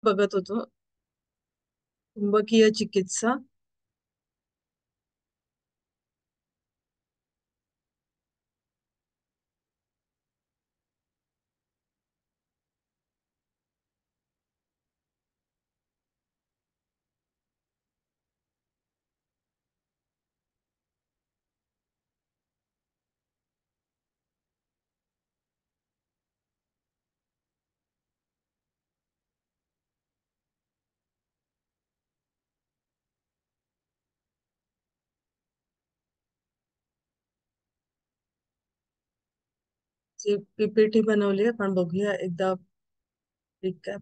बघत होतो चुंबकीय चिकित्सा. जी पीपीटी बनवली आहे, पण बघूया एकदा रिकॅप.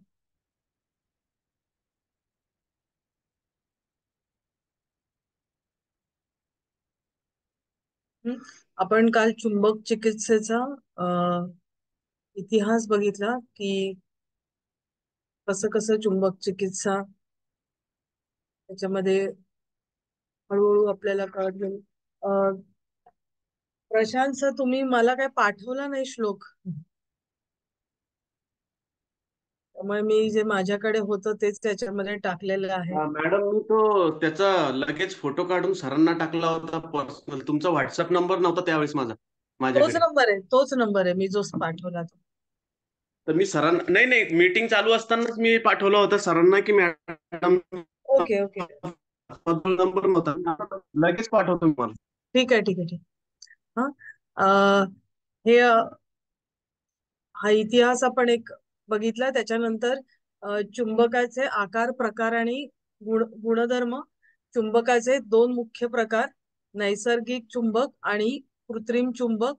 आपण काल चुंबक चिकित्सेचा इतिहास बघितला की कसं कसं चुंबक चिकित्सा त्याच्यामध्ये हळूहळू आपल्याला कळत गेलं. प्रशांत सर, तुम्ही मला काय पाठवला नाही श्लोक, त्यामुळे मी जे माझ्याकडे होतं तेच त्याच्यामध्ये टाकलेलं आहे. मॅडम, मी तो त्याचा लगेच फोटो काढून सरांना टाकला होता पर्सनल. तुमचा व्हॉट्सअप नंबर नव्हता त्यावेळेस तोच माझ्याकडे. नंबर आहे, तोच नंबर आहे, मी जोच पाठवला तो. तर मी सरांना, नाही नाही, मीटिंग चालू असतानाच मी पाठवलं होतं सरांना की मॅडम ओके ओके. नंबर नव्हता. लगेच पाठवतो तुम्हाला. ठीक आहे ठीक आहे ठीक. हा. अं, हे हा इतिहास आपण एक बघितला. त्याच्यानंतर चुंबकाचे आकार, प्रकार आणि गुणधर्म. चुंबकाचे दोन मुख्य प्रकार: नैसर्गिक चुंबक आणि कृत्रिम चुंबक.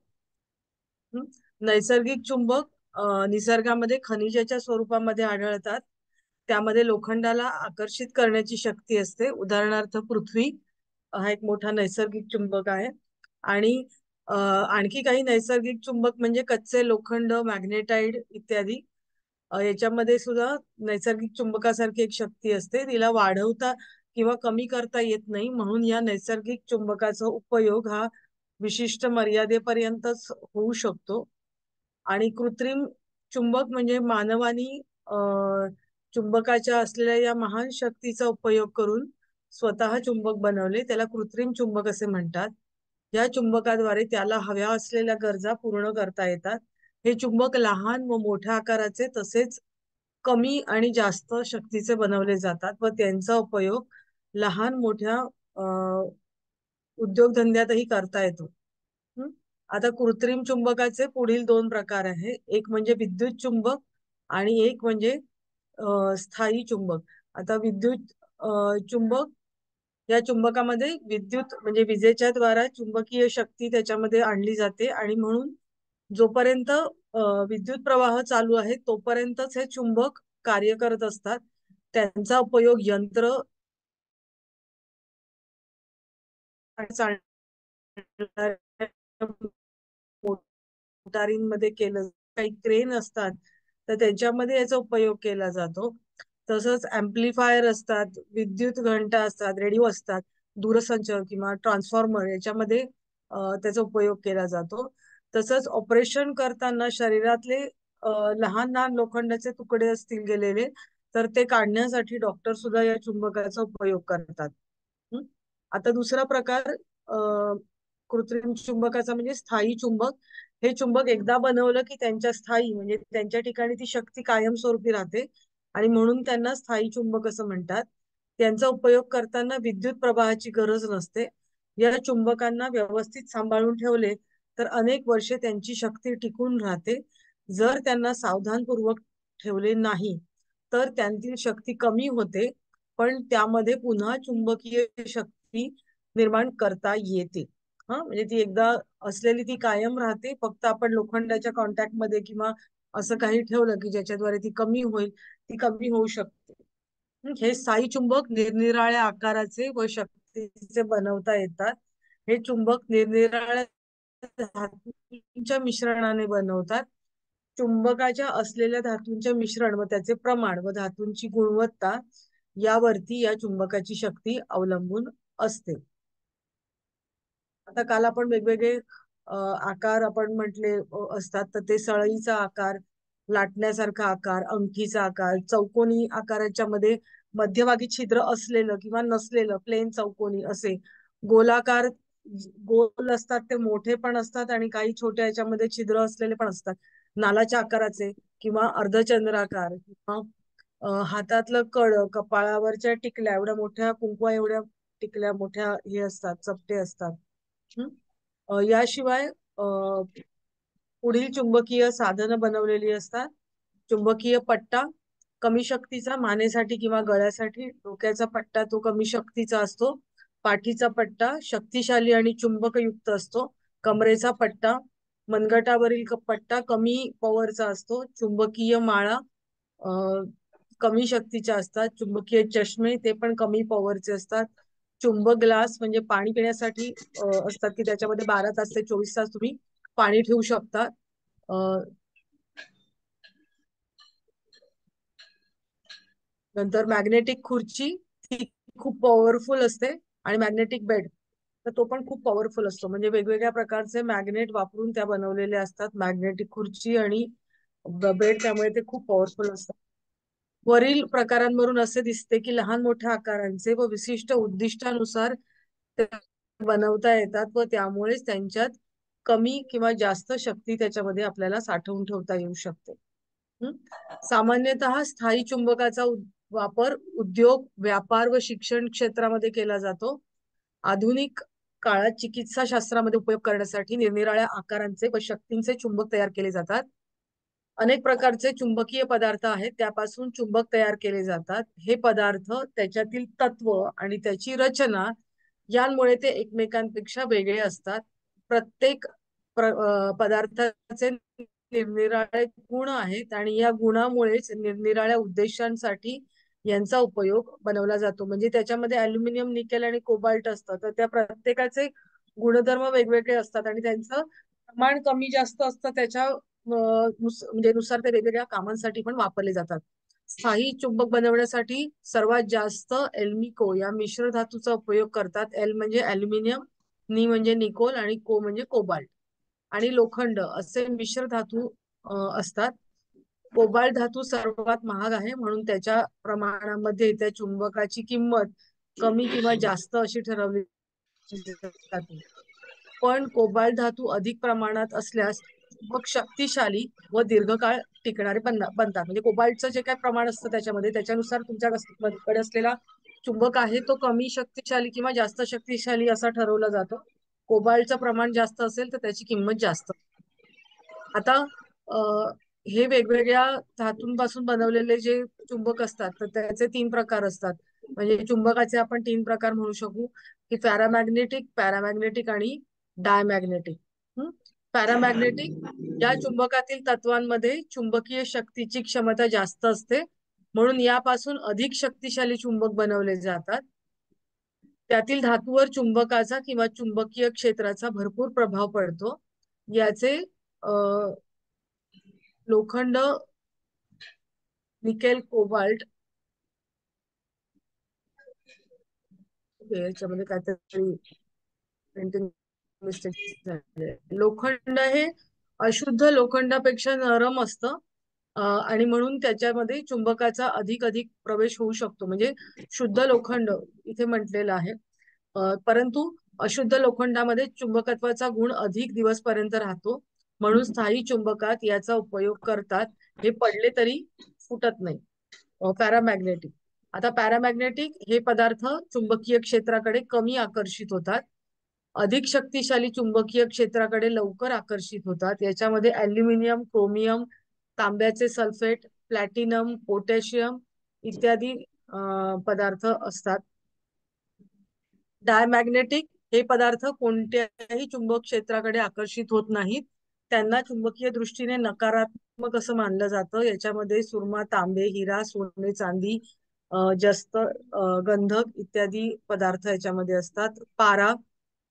हं? नैसर्गिक चुंबक निसर्गामध्ये खनिजाच्या स्वरूपामध्ये आढळतात. त्यामध्ये लोखंडाला आकर्षित करण्याची शक्ती असते. उदाहरणार्थ पृथ्वी हा एक मोठा नैसर्गिक चुंबक आहे. आणि आणखी काही नैसर्गिक चुंबक म्हणजे कच्चे लोखंड, मॅग्नेटाइड इत्यादी. याच्यामध्ये सुद्धा नैसर्गिक चुंबकासारखी एक शक्ती असते. तिला वाढवता किंवा कमी करता येत नाही, म्हणून या नैसर्गिक चुंबकाचा उपयोग हा विशिष्ट मर्यादेपर्यंतच होऊ शकतो. आणि कृत्रिम चुंबक म्हणजे मानवानी चुंबकाच्या असलेल्या या महान शक्तीचा उपयोग करून स्वतः चुंबक बनवले, त्याला कृत्रिम चुंबक असे म्हणतात. या चुंबकाद्वारे त्याला हव्या असलेल्या गरजा पूर्ण करता येतात. हे चुंबक लहान व मोठ्या आकाराचे तसेच कमी आणि जास्त शक्तीचे बनवले जातात व त्यांचा उपयोग लहान मोठ्या उद्योगधंद्यातही करता येतो. हं? आता कृत्रिम चुंबकाचे पुढील दोन प्रकार आहे. एक म्हणजे विद्युत चुंबक आणि एक म्हणजे स्थायी चुंबक. आता विद्युत चुंबक, या चुंबकामध्ये विद्युत म्हणजे विजेच्या द्वारा चुंबकीय शक्ती त्याच्यामध्ये आणली जाते आणि म्हणून जोपर्यंत विद्युत प्रवाह चालू आहे तोपर्यंतच हे चुंबक कार्य करत असतात. त्यांचा उपयोग यंत्र मोटारींमध्ये केलं, काही क्रेन असतात तर त्यांच्यामध्ये याचा उपयोग केला जातो. तसंच अँप्लिफायर असतात, विद्युत घंटा असतात, रेडिओ असतात, दूरसंचार किंवा ट्रान्सफॉर्मर याच्यामध्ये त्याचा उपयोग केला जातो. तसंच ऑपरेशन करताना शरीरातले लहान लहान लोखंडाचे तुकडे असतील गेलेले, तर ते काढण्यासाठी डॉक्टर सुद्धा या चुंबकाचा उपयोग करतात. हं? आता दुसरा प्रकार कृत्रिम चुंबकाचा म्हणजे स्थायी चुंबक. हे चुंबक एकदा बनवलं की त्यांच्या स्थायी म्हणजे त्यांच्या ठिकाणी ती शक्ती कायमस्वरूपी राहते आणि म्हणून त्यांना स्थायी चुंबक असं म्हणतात. त्यांचा उपयोग करताना विद्युत प्रवाहाची गरज नसते. या चुंबकांना व्यवस्थित सांभाळून ठेवले तर अनेक वर्षे त्यांची शक्ती टिकून राहते. जर त्यांना सावधानपूर्वक ठेवले नाही तर त्यांची शक्ती कमी होते, पण त्यामध्ये पुन्हा चुंबकीय शक्ती निर्माण करता येते. हा, म्हणजे ती एकदा असलेली ती कायम राहते, फक्त आपण लोखंडाच्या कॉन्टॅक्ट मध्ये किंवा असं काही ठेवलं की ज्याच्याद्वारे ती कमी होईल, ती कमी होऊ शकते. हे स्थायी चुंबक निरनिराळ्या आकाराचे व शक्तीचे बनवता येतात. हे चुंबक निरनिराळ्या धातूंच्या मिश्रणाने बनवतात. चुंबकाच्या असलेल्या धातूंचे मिश्रण व त्याचे प्रमाण व धातूंची गुणवत्ता यावरती या चुंबकाची शक्ती अवलंबून असते. आता काल आपण वेगवेगळे आकार आपण म्हटले असतात, तर ते सळईचा आकार, लाटण्यासारखा आकार, अंगठीचा आकार, चौकोनी आकाराच्या मध्ये मध्यभागी छिद्र असलेलं किंवा नसलेलं, प्लेन चौकोनी असे, गोलाकार गोल असतात ते मोठे पण असतात आणि काही छोट्या याच्यामध्ये छिद्र असलेले पण असतात, नालाच्या आकाराचे किंवा अर्धचंद्राकार किंवा हातातलं कड, कपाळावरच्या टिकल्या एवढ्या मोठ्या कुंकवा एवढ्या टिकल्या मोठ्या हे असतात, चपटे असतात. याशिवाय पुढील चुंबकीय साधनं बनवलेली असतात. चुंबकीय पट्टा कमी शक्तीचा, मानेसाठी किंवा गळ्यासाठी. डोक्याचा पट्टा तो कमी शक्तीचा असतो. पाठीचा पट्टा शक्तिशाली आणि चुंबकयुक्त असतो. कमरेचा पट्टा, मनगटावरील पट्टा कमी पॉवरचा असतो. चुंबकीय माळा कमी शक्तीच्या असतात. चुंबकीय चष्मे ते पण कमी पॉवरचे असतात. चुंबक ग्लास म्हणजे पाणी पिण्यासाठी असतात की त्याच्यामध्ये 12 तास ते 24 तास तुम्ही पाणी ठेवू शकता. नंतर मॅग्नेटिक खुर्ची, ती खूप पॉवरफुल असते. आणि मॅग्नेटिक बेड तर तो पण खूप पॉवरफुल असतो. म्हणजे वेगवेगळ्या प्रकारचे मॅग्नेट वापरून त्या बनवलेल्या असतात, मॅग्नेटिक खुर्ची आणि बेड. त्यामुळे ते खूप पॉवरफुल असतात. वरील प्रकारांवरून असे दिसते की लहान मोठ्या आकारांचे व विशिष्ट उद्दिष्टानुसार ते बनवता येतात व त्यामुळेच त्यांच्यात कमी किंवा जास्त शक्ती त्याच्यामध्ये आपल्याला साठवून ठेवता येऊ शकते. सामान्यतः स्थायी चुंबकाचा वापर उद्योग, व्यापार व शिक्षण क्षेत्रामध्ये केला जातो. आधुनिक काळात चिकित्सा शास्त्रामध्ये उपयोग करण्यासाठी निरनिराळ्या आकारांचे व शक्तींचे चुंबक तयार केले जातात. अनेक प्रकारचे चुंबकीय पदार्थ आहेत, त्यापासून चुंबक तयार केले जातात. हे पदार्थ, त्याच्यातील तत्व आणि त्याची रचना यांमुळे ते एकमेकांपेक्षा वेगळे असतात. प्रत्येक पदार्थाचे निरनिराळे गुण आहेत आणि या गुणामुळेच निरनिराळ्या उद्देशांसाठी यांचा उपयोग बनवला जातो. म्हणजे त्याच्यामध्ये अल्युमिनियम, निकेल आणि कोबाल्ट असतं, तर त्या प्रत्येकाचे गुणधर्म वेगवेगळे असतात आणि त्यांचं प्रमाण कमी जास्त असतं. त्याच्या म्हणजे नुसार ते वेगवेगळ्या कामांसाठी पण वापरले जातात. स्थायी चुंबक बनवण्यासाठी सर्वात जास्त एल्मिको या मिश्र धातूचा उपयोग करतात. एल म्हणजे अल्युमिनियम, नी म्हणजे निकोल आणि को म्हणजे कोबाल्ट आणि लोखंड असे मिश्र धातू असतात. कोबाल्ट धातू सर्वात महाग आहे, म्हणून त्याच्या प्रमाणामध्ये त्या चुंबकाची किंमत कमी किंवा जास्त अशी ठरवली जाते. पण कोबाल्ट धातू अधिक प्रमाणात असल्यास चुंबक शक्तिशाली व दीर्घकाळ टिकणारे बनतात. म्हणजे कोबाल्टचं जे काय प्रमाण असतं त्याच्यामध्ये, त्याच्यानुसार तुमच्याकडे असलेला चुंबक आहे तो कमी शक्तिशाली किंवा जास्त शक्तिशाली असा ठरवला जातो. कोबाल्टचं प्रमाण जास्त असेल तर त्याची किंमत जास्त. आता हे वेगवेगळ्या धातूंपासून बनवलेले जे चुंबक असतात तर त्याचे 3 प्रकार असतात. म्हणजे चुंबकाचे आपण 3 प्रकार म्हणू शकू की पॅरामॅग्नेटिक, पॅरामॅग्नेटिक आणि डायमॅग्नेटिक. पॅरामॅग्नेटिक या चुंबकातील तत्वांमध्ये चुंबकीय शक्तीची क्षमता जास्त असते, म्हणून यापासून अधिक शक्तिशाली चुंबक बनवले जातात. त्यातील धातूवर चुंबकाचा किंवा चुंबकीय क्षेत्राचा भरपूर प्रभाव पडतो. याचे लोखंड, निकेल, कोबाल्ट, याच्यामध्ये काहीतरी प्रिंटिंग मिस्टेक झाले. लोखंड हे अशुद्ध लोखंडापेक्षा नरम असतं आणि म्हणून त्याच्यामध्ये चुंबकाचा अधिक अधिक प्रवेश होऊ शकतो. म्हणजे शुद्ध लोखंड इथे म्हटलेलं आहे, परंतु अशुद्ध लोखंडामध्ये चुंबकत्वाचा गुण अधिक दिवस पर्यंत राहतो, म्हणून स्थायी चुंबकात याचा उपयोग करतात. हे पडले तरी फुटत नाही. पॅरामॅग्नेटिक, आता पॅरामॅग्नेटिक हे पदार्थ चुंबकीय क्षेत्राकडे कमी आकर्षित होतात, अधिक शक्तिशाली चुंबकीय क्षेत्राकडे लवकर आकर्षित होतात. याच्यामध्ये अल्युमिनियम, क्रोमियम, तांब्याचे सल्फेट, प्लॅटिनम, पोटॅशियम इत्यादी पदार्थ असतात. डायमॅग्नेटिक हे पदार्थ कोणत्याही चुंबक क्षेत्राकडे आकर्षित होत नाहीत, त्यांना चुंबकीय दृष्टीने नकारात्मक असं मानलं जातं. याच्यामध्ये सुरमा, तांबे, हिरा, सोने, चांदी, जस्त, गंधक इत्यादी पदार्थ याच्यामध्ये असतात. पारा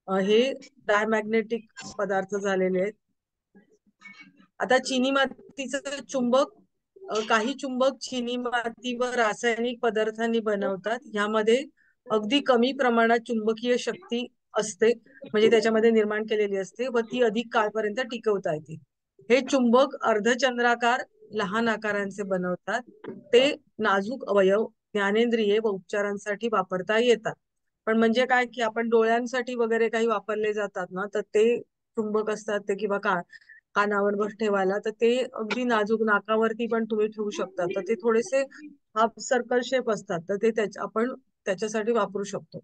हे डायमॅग्नेटिक पदार्थ झालेले आहेत. आता चिनी मातीचं चुंबक, काही चुंबक चिनी माती व रासायनिक पदार्थांनी बनवतात. ह्यामध्ये अगदी कमी प्रमाणात चुंबकीय शक्ती असते, म्हणजे त्याच्यामध्ये निर्माण केलेली असते व ती अधिक काळपर्यंत टिकवता येते. हे चुंबक अर्धचंद्राकार लहान आकारांचे बनवतात. ते नाजूक अवयव ज्ञानेंद्रिये व उपचारांसाठी वापरता येतात. पण म्हणजे काय की आपण डोळ्यांसाठी वगैरे काही वापरले जातात ना, तर ते चुंबक असतात ते, किंवा कानावर बस ठेवायला, तर ते अगदी नाजूक नाकावरती पण तुम्ही ठेवू शकता. तर ते थोडेसे हाफ सर्कल शेप असतात, तर ते आपण त्याच्यासाठी वापरू शकतो.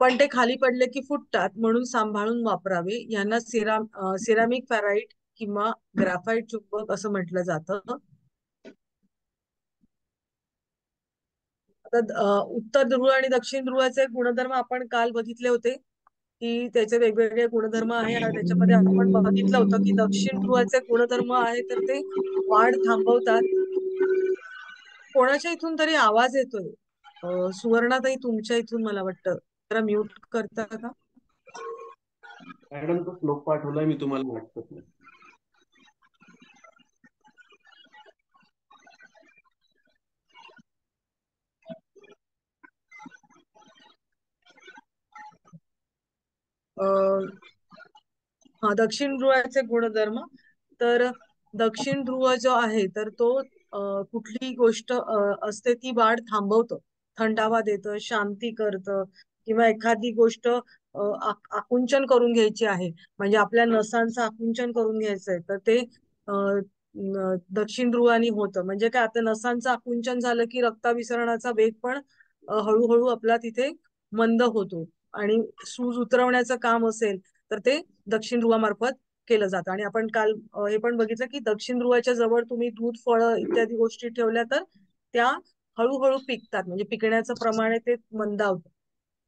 पण ते खाली पडले की फुटतात, म्हणून सांभाळून वापरावे. यांना सिरामिक फॅराइट किंवा ग्राफाइट चुंबक असं म्हटलं जातं. आता उत्तर ध्रुव आणि दक्षिण ध्रुवाचे गुणधर्म आपण काल बघितले होते, की त्याचे वेगवेगळे गुणधर्म आहे. त्याच्यामध्ये आपण बघितलं होतं की दक्षिण ध्रुवाचे गुणधर्म आहे तर ते वाढ थांबवतात. कोणाच्या इथून तरी आवाज येतोय. सुवर्णाताई, तुमच्या इथून मला वाटतं. जरा म्यूट करता का? मॅडम, तो श्लोक पाठवलाय मी तुम्हाला व्हॉट्सअपला. हा, दक्षिण ध्रुवाचे गुणधर्म. तर दक्षिण ध्रुव जो आहे तर तो कुठलीही गोष्ट असते ती वाढ थांबवतो, थंडावा देतं, शांती करतं, किंवा एखादी गोष्ट आकुंचन करून घ्यायची आहे, म्हणजे आपल्या नसांचं आकुंचन करून घ्यायचंय, तर ते दक्षिण ध्रुवानी होतं. म्हणजे काय, आता नसांचं आकुंचन झालं की रक्ताभिसरणाचा वेग पण हळूहळू आपला तिथे मंद होतो, आणि सूज उतरवण्याचं काम असेल तर ते दक्षिण ध्रुवामार्फत केलं जातं. आणि आपण काल हे पण बघितलं की दक्षिण ध्रुवाच्या जवळ तुम्ही दूध, फळं इत्यादी गोष्टी ठेवल्या तर त्या हळूहळू पिकतात, म्हणजे पिकण्याचं प्रमाण आहे ते मंदावतं.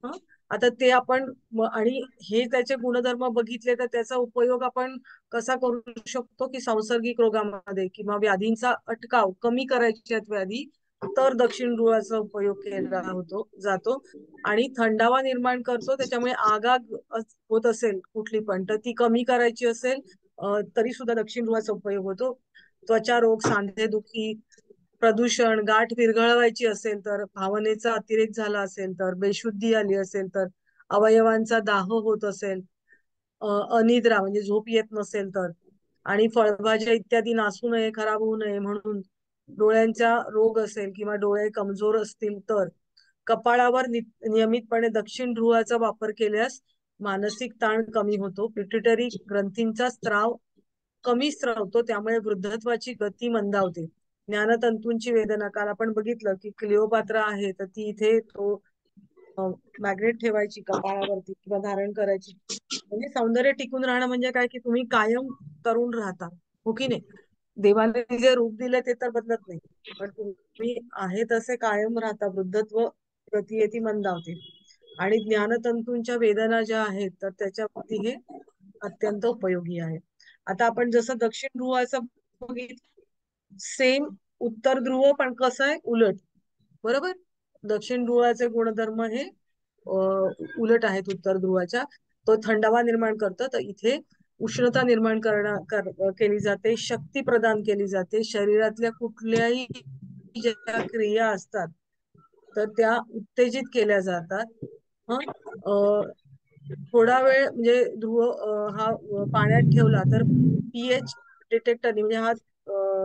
हं? आता ते आपण आणि हे त्याचे गुणधर्म बघितले तर त्याचा उपयोग आपण कसा करू शकतो, की सांसर्गिक रोगामध्ये किंवा व्याधींचा अटकाव कमी करायचे आहेत व्याधी, तर दक्षिण ध्रुवाचा उपयोग केला जातो. आणि थंडावा निर्माण करतो, त्याच्यामुळे आगाग होत असेल कुठली पण तर ती कमी करायची असेल, तरी सुद्धा दक्षिण ध्रुवाचा उपयोग होतो. त्वचा रोग, सांधेदुखी, प्रदूषण, गाठ विरघळवायची असेल तर, भावनेचा अतिरेक झाला असेल तर, बेशुद्धी आली असेल तर, अवयवांचा दाह होत असेल, अनिद्रा म्हणजे झोप येत नसेल तर, आणि फळभाज्या इत्यादी नासू नये, खराब होऊ नये म्हणून, डोळ्यांचा रोग असेल किंवा डोळे कमजोर असतील तर, कपाळावर नियमितपणे दक्षिण ध्रुवाचा वापर केल्यास मानसिक ताण कमी होतो, पिट्युटरी ग्रंथींचा स्त्राव कमी स्त्रवतो, त्यामुळे वृद्धत्वाची गती मंदावते, ज्ञानतंतूंची वेदना. काल आपण बघितलं की क्लिओपात्रा आहे तर ती इथे तो मॅग्नेट ठेवायची कपाळावरती किंवा धारण करायची. म्हणजे सौंदर्य टिकून राहणं म्हणजे काय, की तुम्ही कायम तरुण राहता, हो की नाही? देवाने जे रूप दिले ते तर बदलत नाही, पण तुम्ही आहे तसे कायम राहता. वृद्धत्व गती येते, मंदावते. आणि ज्ञानतंतूंच्या वेदना ज्या आहेत तर त्याच्यावरती हे अत्यंत उपयोगी आहे. आता आपण जसं दक्षिण ध्रुवाचं बघितलं, सेम उत्तर ध्रुव पण कसं आहे, उलट. बरोबर. दक्षिण ध्रुवाचे गुणधर्म हे उलट आहेत उत्तर ध्रुवाच्या. तो थंडावा निर्माण करतो, तर इथे उष्णता निर्माण केली जाते, शक्ती प्रदान केली जाते, शरीरातल्या कुठल्याही ज्या क्रिया असतात तर त्या उत्तेजित केल्या जातात. हं थोडा वेळ म्हणजे हा पाण्यात ठेवला तर पीएच डिटेक्टर म्हणजे हा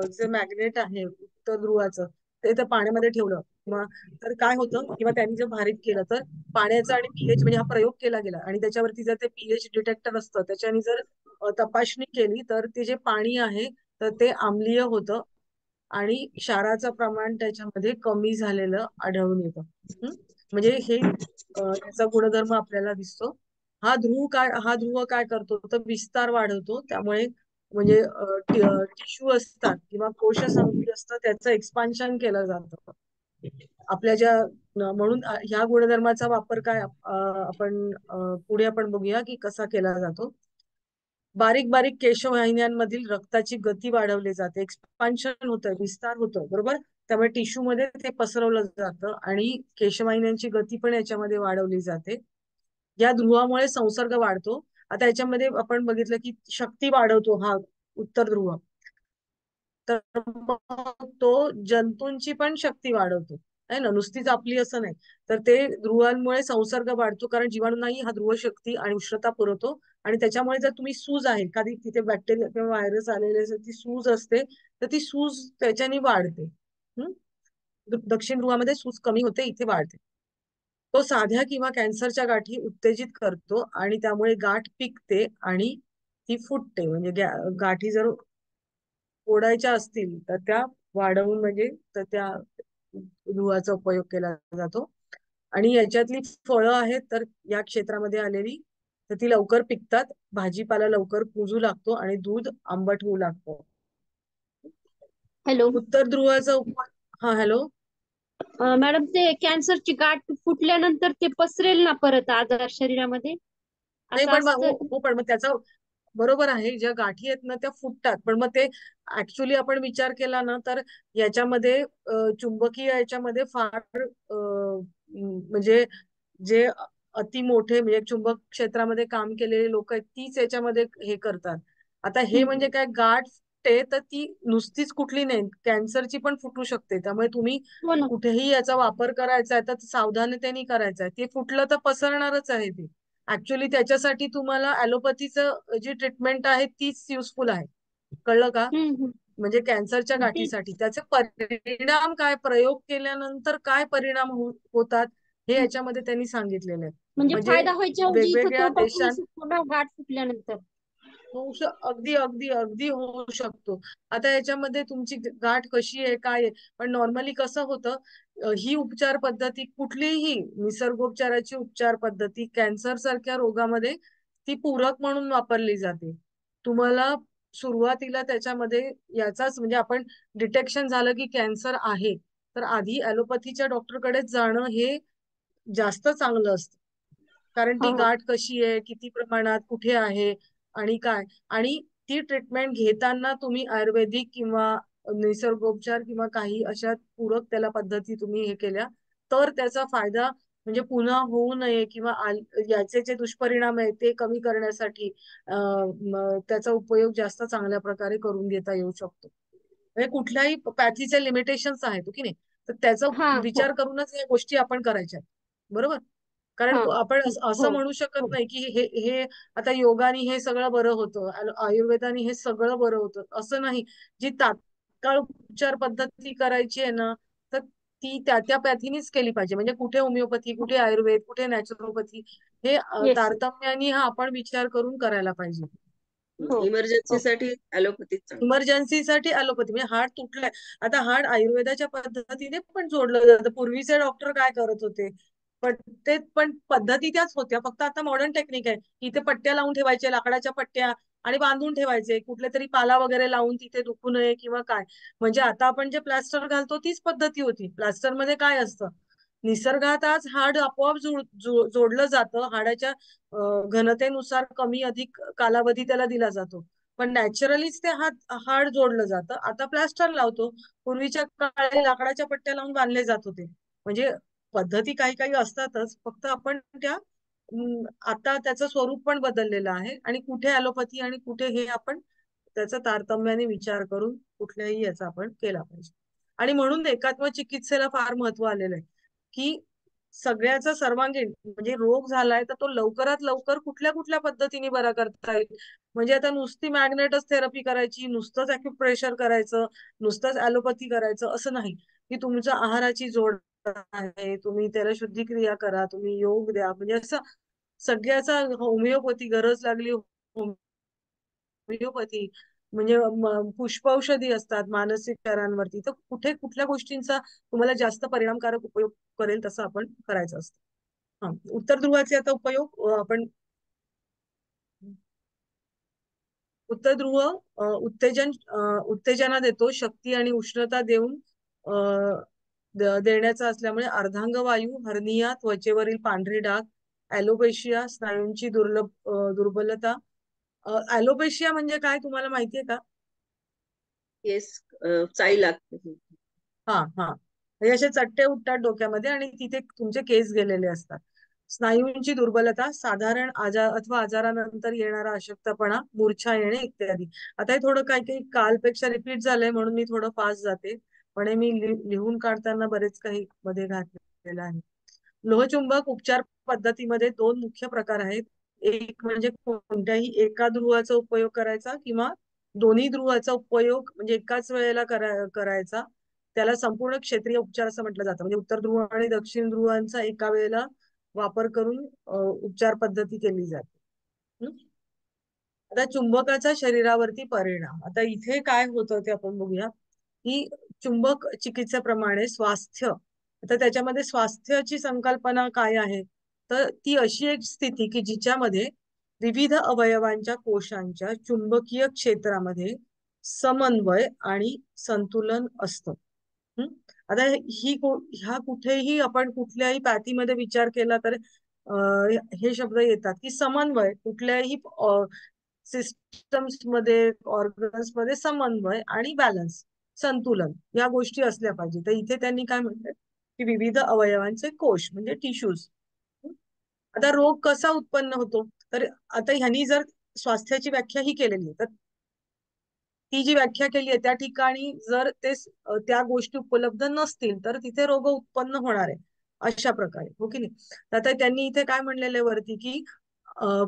जे मॅग्नेट आहे उत्तर ध्रुवाचं, ते तर पाण्यामध्ये ठेवलं किंवा तर काय होतं, किंवा त्यांनी जर भारित केलं तर पाण्याचा आणि पीएच म्हणजे हा प्रयोग केला गेला आणि त्याच्यावरती जर ते पीएच डिटेक्टर असतं त्याच्याने जर तपासणी केली तर ते जे पाणी आहे तर ते आम्लीय होतं आणि क्षाराचं प्रमाण त्याच्यामध्ये कमी झालेलं आढळून येतं. म्हणजे हे याचा गुणधर्म आपल्याला दिसतो. हा ध्रुव काय करतो तर विस्तार वाढवतो, त्यामुळे म्हणजे टिश्यू असतात किंवा कोशसंकुल असतं त्याचं एक्सपान्शन केलं जातं आपल्या ज्या म्हणून ह्या गुणधर्माचा वापर काय आपण पुढे आपण बघूया की कसा केला जातो. बारीक बारीक केशवाहिन्यांमधील रक्ताची गती वाढवली जाते, एक्सपान्शन होतं, विस्तार होतो, बरोबर. त्यामुळे टिश्यू मध्ये ते पसरवलं जातं आणि केशवाहिन्यांची गती पण याच्यामध्ये वाढवली जाते. या ध्रुवामुळे संसर्ग वाढतो. आता याच्यामध्ये आपण बघितलं की शक्ती वाढवतो हा उत्तर ध्रुव, तर मग तो जंतूंची पण शक्ती वाढवतो. आहे ना, नुसतीच आपली असं नाही. तर ते ध्रुवांमुळे संसर्ग वाढतो, कारण जीवाणूंनाही हा ध्रुव शक्ती आणि उष्णता पुरवतो. आणि त्याच्यामुळे जर तुम्ही सूज आहे एखादी, तिथे बॅक्टेरिया किंवा व्हायरस आलेले असेल, ती सूज असते, तर ती सूज त्याच्याने वाढते. हम्म. दक्षिण ध्रुवामध्ये सूज कमी होते, इथे वाढते. तो साध्या किंवा कॅन्सरच्या गाठी उत्तेजित करतो आणि त्यामुळे गाठ पिकते आणि ती फुटते. म्हणजे गाठी जर ओढायच्या असतील तर त्या वाढवून, म्हणजे तर त्या ध्रुवाचा उपयोग केला जातो. आणि याच्यातली फळं आहेत तर या क्षेत्रामध्ये आलेली, तर ती लवकर पिकतात, भाजीपाला लवकर कुजू लागतो आणि दूध आंबट होऊ लागतं. हॅलो उत्तर ध्रुवाचा हा, हॅलो. मॅडम, ते कॅन्सरची गाठ फुटल्यानंतर ते पसरेल ना परत आजार शरीरामध्ये, नाही असं पण असतं? हो, पण मग त्याचा बरोबर आहे, ज्या गाठी आहेत ना त्या फुटतात, पण मग ते ऍक्च्युली आपण विचार केला ना तर याच्यामध्ये चुंबकीय याच्यामध्ये फार म्हणजे जे अति मोठे म्हणजे चुंबक क्षेत्रामध्ये काम केलेले लोक आहेत तीच याच्यामध्ये हे करतात. आता हे म्हणजे काय, गाठ फुटते तर ती नुसतीच कुठली नाही, कॅन्सरची पण फुटू शकते. त्यामुळे तुम्ही हो ना. कुठेही याचा वापर करायचा आहे तर सावधानतेने करायचा आहे. ते फुटलं तर पसरणारच आहे ते. ऍक्च्युली त्याच्यासाठी तुम्हाला ऍलोपॅथीचं जी ट्रीटमेंट आहे तीच युजफुल आहे. कळलं का? हम्म. म्हणजे कॅन्सरच्या ते गाठीसाठी त्याचे परिणाम काय, प्रयोग केल्यानंतर काय परिणाम होतात हे याच्यामध्ये त्यांनी सांगितलेलं आहे. म्हणजे म्हणजे फायदा व्हायच्या ऐवजी इथं वेगवेगळ्या तोटा होऊ देशां शकतो ना गाठ फुटल्यानंतर? अगदी अगदी अगदी होऊ शकतो. आता याच्यामध्ये तुमची गाठ कशी आहे, काय आहे, पण नॉर्मली कसं होतं, ही उपचार पद्धती कुठलीही निसर्गोपचाराची उपचार पद्धती कॅन्सर सारख्या रोगामध्ये ती पूरक म्हणून वापरली जाते. तुम्हाला सुरुवातीला त्याच्यामध्ये याचाच म्हणजे आपण डिटेक्शन झालं की कॅन्सर आहे, तर आधी ऍलोपॅथीच्या डॉक्टरकडेच जाणं हे जास्त चांगलं असतं. कारण हा ती गाठ कशी आहे, किती प्रमाणात, कुठे आहे आणि काय, आणि ती ट्रीटमेंट घेताना तुम्ही आयुर्वेदिक किंवा निसर्गोपचार किंवा काही अशा पूरक त्याला पद्धती तुम्ही हे केल्या तर त्याचा फायदा म्हणजे पुन्हा होऊ नये किंवा याचे जे दुष्परिणाम आहेत ते कमी करण्यासाठी त्याचा उपयोग जास्त चांगल्या प्रकारे करून घेता येऊ शकतो. म्हणजे कुठल्याही पॅथीचे लिमिटेशन्स आहेत हो की नाही, तर त्याचा हा हो विचार करूनच या गोष्टी आपण करायच्या आहेत. बरोबर. कारण हा आपण हो असं म्हणू शकत हो नाही की हे हे आता योगाने हे सगळं बरं होतं, आयुर्वेदाने हे सगळं बरं होतं, असं नाही. जी तात्काळ उपचार पद्धती करायची आहे ना, तर ती त्या त्या पॅथीनेच केली पाहिजे. म्हणजे कुठे होमिओपॅथी, कुठे आयुर्वेद, कुठे नॅचरोपॅथी, हे येस. तारतम्याने हा आपण विचार करून करायला पाहिजे. हो इमर्जन्सीसाठी ॲलोपॅथीच चांगलं. इमर्जन्सीसाठी ॲलोपॅथी म्हणजे हाड तुटलाय. आता हाड आयुर्वेदाच्या पद्धतीने पण जोडलं जातं. पूर्वीचे डॉक्टर काय करत होते, पण ते पण पद्धती त्याच होत्या, फक्त आता मॉडर्न टेक्निक आहे. इथे पट्ट्या लावून ठेवायच्या, लाकडाच्या पट्ट्या, आणि बांधून ठेवायचे कुठले तरी पाला वगैरे लावून तिथे दुखू नये किंवा काय. म्हणजे आता आपण जे प्लास्टर घालतो तीच पद्धती होती. प्लास्टर मध्ये काय असतं, निसर्गात आज हाड आपोआप जोडलं जातं. हाडाच्या घनतेनुसार कमी अधिक कालावधी त्याला दिला जातो, पण नॅचरलीच ते हाड जोडलं जातं. आता प्लास्टर लावतो, पूर्वीच्या काळी लाकडाच्या पट्ट्या लावून बांधले जात होते. म्हणजे पद्धती काही काही असतातच, फक्त आपण त्या आता त्याचं स्वरूप पण बदललेलं आहे आणि कुठे ॲलोपॅथी आणि कुठे हे आपण त्याचा तारतम्याने विचार करून कुठल्याही याचा आपण केला पाहिजे. आणि म्हणून एकात्म चिकित्सेला फार महत्व आलेलं आहे की सगळ्याचा सर्वांगीण, म्हणजे रोग झालाय तर तो लवकरात लवकर कुठल्या कुठल्या पद्धतीने बरा करता येईल. म्हणजे आता नुसती मॅग्नेटच थेरपी करायची, नुसतंच अॅक्युप्रेशर करायचं, नुसतंच ॲलोपॅथी करायचं असं नाही. की तुमच्या आहाराची जोड आहे, तुम्ही त्याला शुद्धिक्रिया करा, तुम्ही योग द्या, म्हणजे असं सगळ्याचा होमिओपॅथी गरज लागली, होमिओपॅथी म्हणजे पुष्पौषधी असतात मानसिक आजारांवरती, तर कुठे कुठल्या गोष्टींचा तुम्हाला जास्त परिणामकारक उपयोग करेल तसं आपण करायचं असतं. हा, उत्तर ध्रुवाचे आता उपयोग आपण उत्तर ध्रुव उत्तेजना देतो, शक्ती आणि उष्णता देऊन देण्याचा असल्यामुळे अर्धांग वायू, हर्निया, त्वचेवरील पांढरे डाग, ॲलोपेशिया, स्नायूंची दुर्बलता. ॲलोपेशिया म्हणजे काय तुम्हाला माहितीये का? केस चाई लागते. हा हा, म्हणजे असे चट्टे उठतात डोक्यामध्ये आणि तिथे तुमचे केस गेलेले असतात. स्नायूंची दुर्बलता, साधारण आजार अथवा आजारानंतर येणारा अशक्तपणा, मूर्छा येणे इत्यादी. आता हे थोडं काही काही कालपेक्षा रिपीट झालंय म्हणून मी थोडं फास्ट जाते. पण हे मी लिहून काढताना बरेच काही मध्ये घातलेलं आहे. लोहचुंबक उपचार पद्धतीमध्ये दोन मुख्य प्रकार आहेत. एक म्हणजे कोणत्याही एका ध्रुवाचा उपयोग करायचा किंवा दोन्ही ध्रुवाचा उपयोग म्हणजे एकाच वेळेला करायचा. त्याला संपूर्ण क्षेत्रीय उपचार असं म्हटलं जातं. म्हणजे उत्तर ध्रुव आणि दक्षिण ध्रुवांचा एका वेळेला वापर करून उपचार पद्धती केली जाते. आता चुंबकाचा शरीरावरती परिणाम. आता इथे काय होतं ते आपण बघूया की चुंबक चिकित्सेप्रमाणे स्वास्थ्य, आता त्याच्यामध्ये स्वास्थ्याची संकल्पना काय आहे, तर ती अशी एक स्थिती की जिच्यामध्ये विविध अवयवांच्या कोशांच्या चुंबकीय क्षेत्रामध्ये समन्वय आणि संतुलन असतं. आता ह्या कुठेही आपण कुठल्याही पॅथीमध्ये विचार केला तर हे शब्द येतात की समन्वय कुठल्याही सिस्टम्स मध्ये, ऑर्गन्स मध्ये समन्वय आणि बॅलन्स, संतुलन या गोष्टी असल्या पाहिजे. तर इथे त्यांनी काय म्हटलं की विविध अवयवांचे कोश म्हणजे टिश्यूज. आता रोग कसा उत्पन्न होतो, तर आता ह्यांनी जर स्वास्थ्याची व्याख्या ही केलेली आहे, तर ती जी व्याख्या केली आहे त्या ठिकाणी जर त्या गोष्टी उपलब्ध नसतील तर तिथे रोग उत्पन्न होणार आहे अशा प्रकारे, हो की नाही. आता त्यांनी इथे काय म्हणलेलं आहे वरती की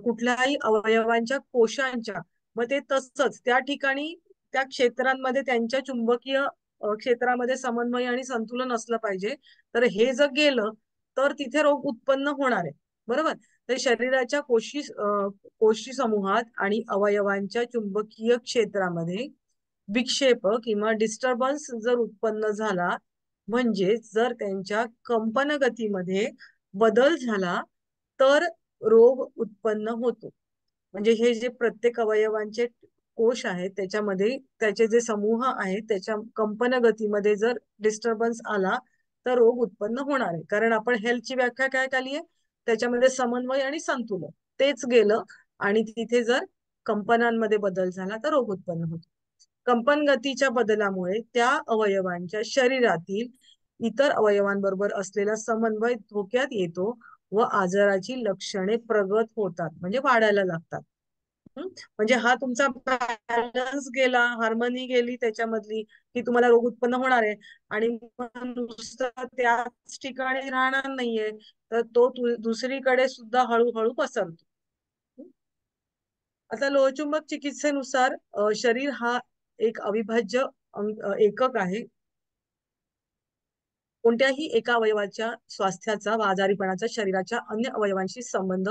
कुठल्याही अवयवांच्या कोशांच्या, मग ते तसंच त्या ठिकाणी त्या क्षेत्रांमध्ये त्यांच्या चुंबकीय क्षेत्रामध्ये समन्वय आणि संतुलन असलं पाहिजे. तर हे जर गेलं तर तिथे रोग उत्पन्न होणार आहे, बरोबर. तर शरीराच्या कोशी समूहात आणि अवयवांच्या चुंबकीय क्षेत्रामध्ये विक्षेप किंवा डिस्टर्बन्स जर उत्पन्न झाला, म्हणजे जर त्यांच्या कंपन गतीमध्ये बदल झाला तर रोग उत्पन्न होतो. म्हणजे हे जे प्रत्येक अवयवांचे कोश आहेत त्याच्यामध्ये त्याचे जे समूह आहेत त्याच्या कंपन गतीमध्ये जर डिस्टर्बन्स आला तर रोग उत्पन्न होणार आहे. कारण आपण हेल्थची व्याख्या काय केली आहे, त्याच्यामध्ये समन्वय आणि संतुलन तेच गेलं आणि तिथे जर कंपनांमध्ये बदल झाला तर रोग उत्पन्न होतो. कंपन गतीच्या बदलामुळे त्या अवयवांच्या शरीरातील इतर अवयवांबरोबर असलेला समन्वय धोक्यात येतो व आजाराची लक्षणे प्रगत होतात म्हणजे वाढायला लागतात. म्हणजे हा तुमचा बॅलन्स गेला, हार्मनी गेली त्याच्यामधली, की तुम्हाला रोग उत्पन्न होणार आहे आणि नुसतं त्याच ठिकाणी राहणार नाहीये, तर तो दुसरीकडे सुद्धा हळूहळू पसरतो. आता लोहचुंबक चिकित्सेनुसार शरीर हा एक अविभाज्य एकक आहे. कोणत्याही एका अवयवाच्या स्वास्थ्याचा व आजारीपणाचा शरीराच्या अन्य अवयवांशी संबंध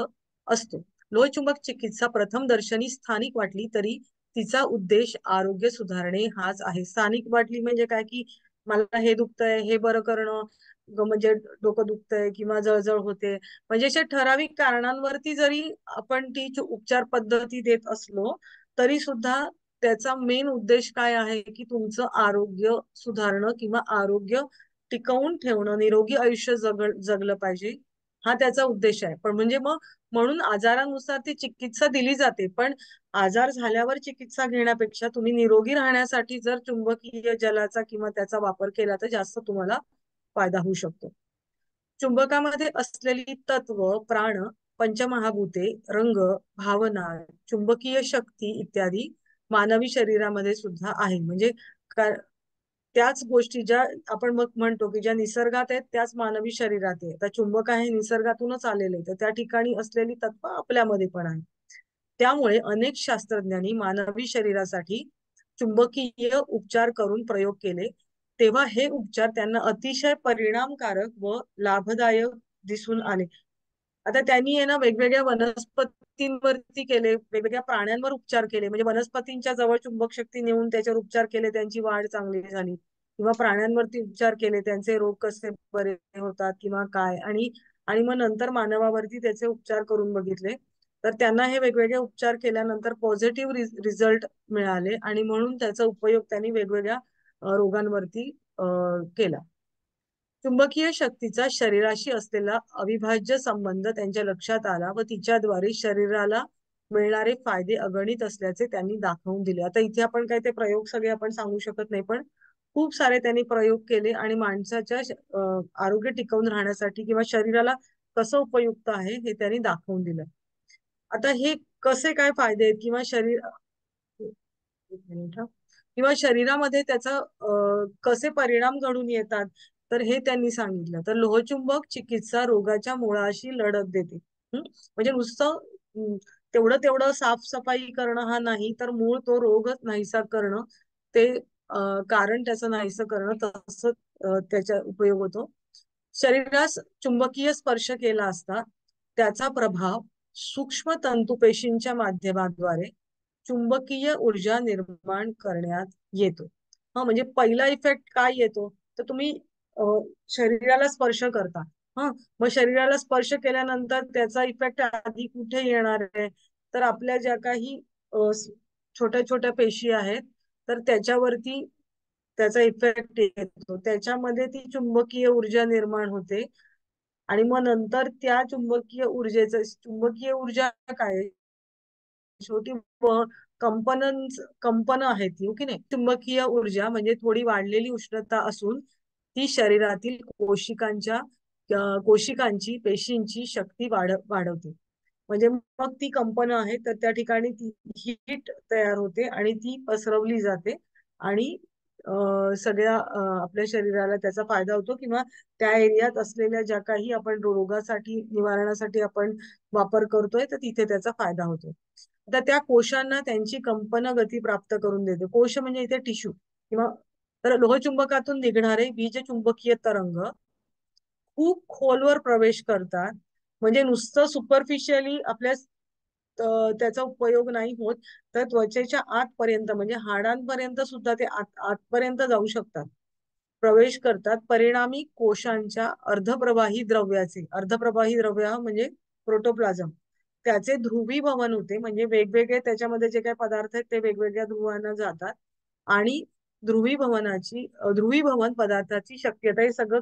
असतो. लोहचुंबक चिकित्सा प्रथम दर्शनी स्थानिक वाटली तरी तिचा उद्देश आरोग्य सुधारणे हाच आहे. स्थानिक वाटली म्हणजे काय की मला हे दुखतंय, हे बरं करणं, म्हणजे डोकं दुखतंय किंवा जळजळ होते, म्हणजे अशा ठराविक कारणांवरती जरी आपण ती उपचार पद्धती देत असलो तरी सुद्धा त्याचा मेन उद्देश काय आहे की तुमचं आरोग्य सुधारणं किंवा आरोग्य टिकवून ठेवणं, निरोगी आयुष्य जगलं पाहिजे, हा त्याचा उद्देश आहे. पण म्हणजे मग म्हणून आजारानुसार ती चिकित्सा दिली जाते, पण आजार झाल्यावर चिकित्सा घेण्यापेक्षा तुम्ही निरोगी राहण्यासाठी जर चुंबकीय जलाचा किंवा त्याचा वापर केला तर जास्त तुम्हाला फायदा होऊ शकतो. चुंबकामध्ये असलेली तत्व, प्राण, पंचमहाभूते, रंग, भावना, चुंबकीय शक्ती इत्यादी मानवी शरीरामध्ये सुद्धा आहे. म्हणजे त्याच गोष्टी ज्या आपण मग म्हणतो की ज्या निसर्गात आहेत त्याच मानवी शरीरात आहे. तर चुंबक आहे निसर्गातूनच आलेले, तर त्या ठिकाणी असलेली तत्व आपल्यामध्ये पण आहे. त्यामुळे अनेक शास्त्रज्ञांनी मानवी शरीरासाठी चुंबकीय उपचार करून प्रयोग केले, तेव्हा हे उपचार त्यांना अतिशय परिणामकारक व लाभदायक दिसून आले. आता त्यांनी आहे ना वेगवेगळ्या वनस्पतींवरती केले, वेगवेगळ्या प्राण्यांवर उपचार केले, म्हणजे वनस्पतींच्या जवळ चुंबक शक्ती नेऊन त्याच्यावर उपचार केले, त्यांची वाढ चांगली झाली, किंवा प्राण्यांवरती उपचार केले, त्यांचे रोग कसे बरे होतात किंवा काय, आणि आणि मग नंतर मानवावरती त्याचे उपचार करून बघितले, तर त्यांना हे वेगवेगळे उपचार केल्यानंतर पॉझिटिव्ह रिझल्ट मिळाले आणि म्हणून त्याचा उपयोग त्यांनी वेगवेगळ्या रोगांवरती केला. चुंबकीय शक्तीचा शरीराशी असलेला अविभाज्य संबंध त्यांच्या लक्षात आला व तिच्याद्वारे शरीराला मिळणारे फायदे अगणित असल्याचे त्यांनी दाखवून दिले. आता इथे आपण काय ते प्रयोग सगळे आपण सांगू शकत नाही, पण खूप सारे त्यांनी प्रयोग केले आणि माणसाच्या आरोग्य टिकवून राहण्यासाठी किंवा शरीराला कसं उपयुक्त आहे हे त्यांनी दाखवून दिलं. आता हे कसे काय फायदे आहेत किंवा शरीर, एक मिनिट, किंवा शरीरामध्ये त्याचा कसे परिणाम घडून येतात, तर हे त्यांनी सांगितलं. तर लोहचुंबक चिकित्सा रोगाच्या मुळाशी लढत देते. म्हणजे नुसतं तेवढं तेवढं साफसफाई करणं हा नाही, तर मूळ तो रोगच नाहीसा करणं, ते कारण त्याचं नाहीसं करणं, तसं त्याचा उपयोग होतो. शरीरास चुंबकीय स्पर्श केला असता त्याचा प्रभाव सूक्ष्म तंतुपेशींच्या माध्यमाद्वारे चुंबकीय ऊर्जा निर्माण करण्यात येतो. हा, म्हणजे पहिला इफेक्ट काय येतो, तर तुम्ही शरीराला स्पर्श करता. हा, मग शरीराला स्पर्श केल्यानंतर त्याचा इफेक्ट आधी कुठे येणार आहे, तर आपल्या ज्या काही छोट्या छोट्या पेशी आहेत, तर त्याच्यावरती त्याचा इफेक्ट येतो. त्याच्यामध्ये ती चुंबकीय ऊर्जा निर्माण होते आणि मग नंतर त्या चुंबकीय ऊर्जा काय आहे? शेवटी कंपन आहेत ती, हो की नाही. चुंबकीय ऊर्जा म्हणजे थोडी वाढलेली उष्णता असून ती शरीरातील कोशिकांची पेशींची शक्ती वाढवते. म्हणजे मग ती कंपन आहे, तर त्या ठिकाणी ती हीट तयार होते आणि ती पसरवली जाते आणि सगळ्या आपल्या शरीराला त्याचा फायदा होतो, किंवा त्या एरियात असलेल्या ज्या काही आपण रोगासाठी निवारणासाठी आपण वापर करतोय, तर तिथे त्याचा फायदा होतो. आता त्या कोशांना त्यांची कंपन गती प्राप्त करून देते. कोश म्हणजे इथे टिश्यू किंवा, तर लोहचुंबकातून निघणारे वीज चुंबकीय तरंग खूप खोलवर प्रवेश करतात. म्हणजे नुसतं सुपरफिशियली आपल्या त्याचा उपयोग नाही होत, तर त्वचेच्या आतपर्यंत म्हणजे हाडांपर्यंत सुद्धा ते आतपर्यंत जाऊ शकतात, प्रवेश करतात. परिणामी कोशांच्या अर्धप्रवाही द्रव्य म्हणजे प्रोटोप्लाझम, त्याचे ध्रुवीभवन होते. म्हणजे वेगवेगळे त्याच्यामध्ये जे काही पदार्थ आहेत ते वेगवेगळ्या ध्रुवांना जातात आणि ध्रुवीभवन पदार्थाची शक्यता, हे सगळं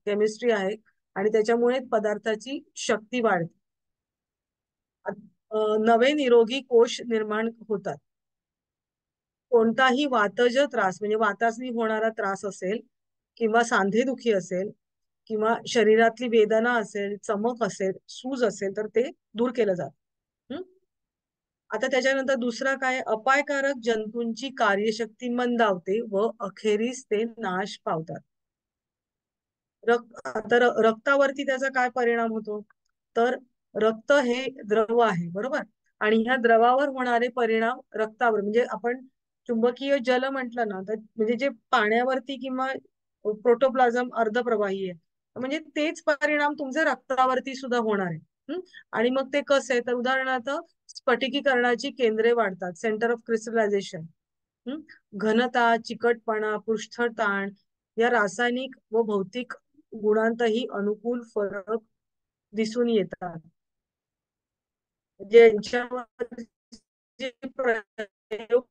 केमिस्ट्री आहे आणि त्याच्यामुळे पदार्थाची शक्ती वाढते. नवे निरोगी कोश निर्माण होतात. कोणताही वातज त्रास म्हणजे वातासनी होणारा त्रास असेल, किंवा सांधेदुखी असेल, किंवा शरीरातली वेदना असेल, चमक असेल, सूज असेल, तर ते दूर केलं जातं. आता त्याच्यानंतर दुसरा काय, अपायकारक जंतूंची कार्यशक्ती मंदावते व अखेरीस ते नाश पावतात. रक्तावरती त्याचा काय परिणाम होतो, तर रक्त हे द्रव आहे, बरोबर. आणि ह्या द्रवावर होणारे परिणाम रक्तावर, म्हणजे आपण चुंबकीय जल म्हटलं ना, तर म्हणजे जे पाण्यावरती किंवा प्रोटोप्लाझम अर्धप्रवाही आहे, म्हणजे तेच परिणाम तुमच्या रक्तावरती सुद्धा होणार आहे. आणि मग ते कसं आहे, तर उदाहरणार्थ स्फटिकीकरणाची केंद्रे वाढतात, सेंटर ऑफ क्रिस्टलायझेशन. घनता, चिकटपणा, पृष्ठताण या रासायनिक व भौतिक गुणांतही अनुकूल फरक दिसून येतात. ज्यांच्यावर जे प्रयोग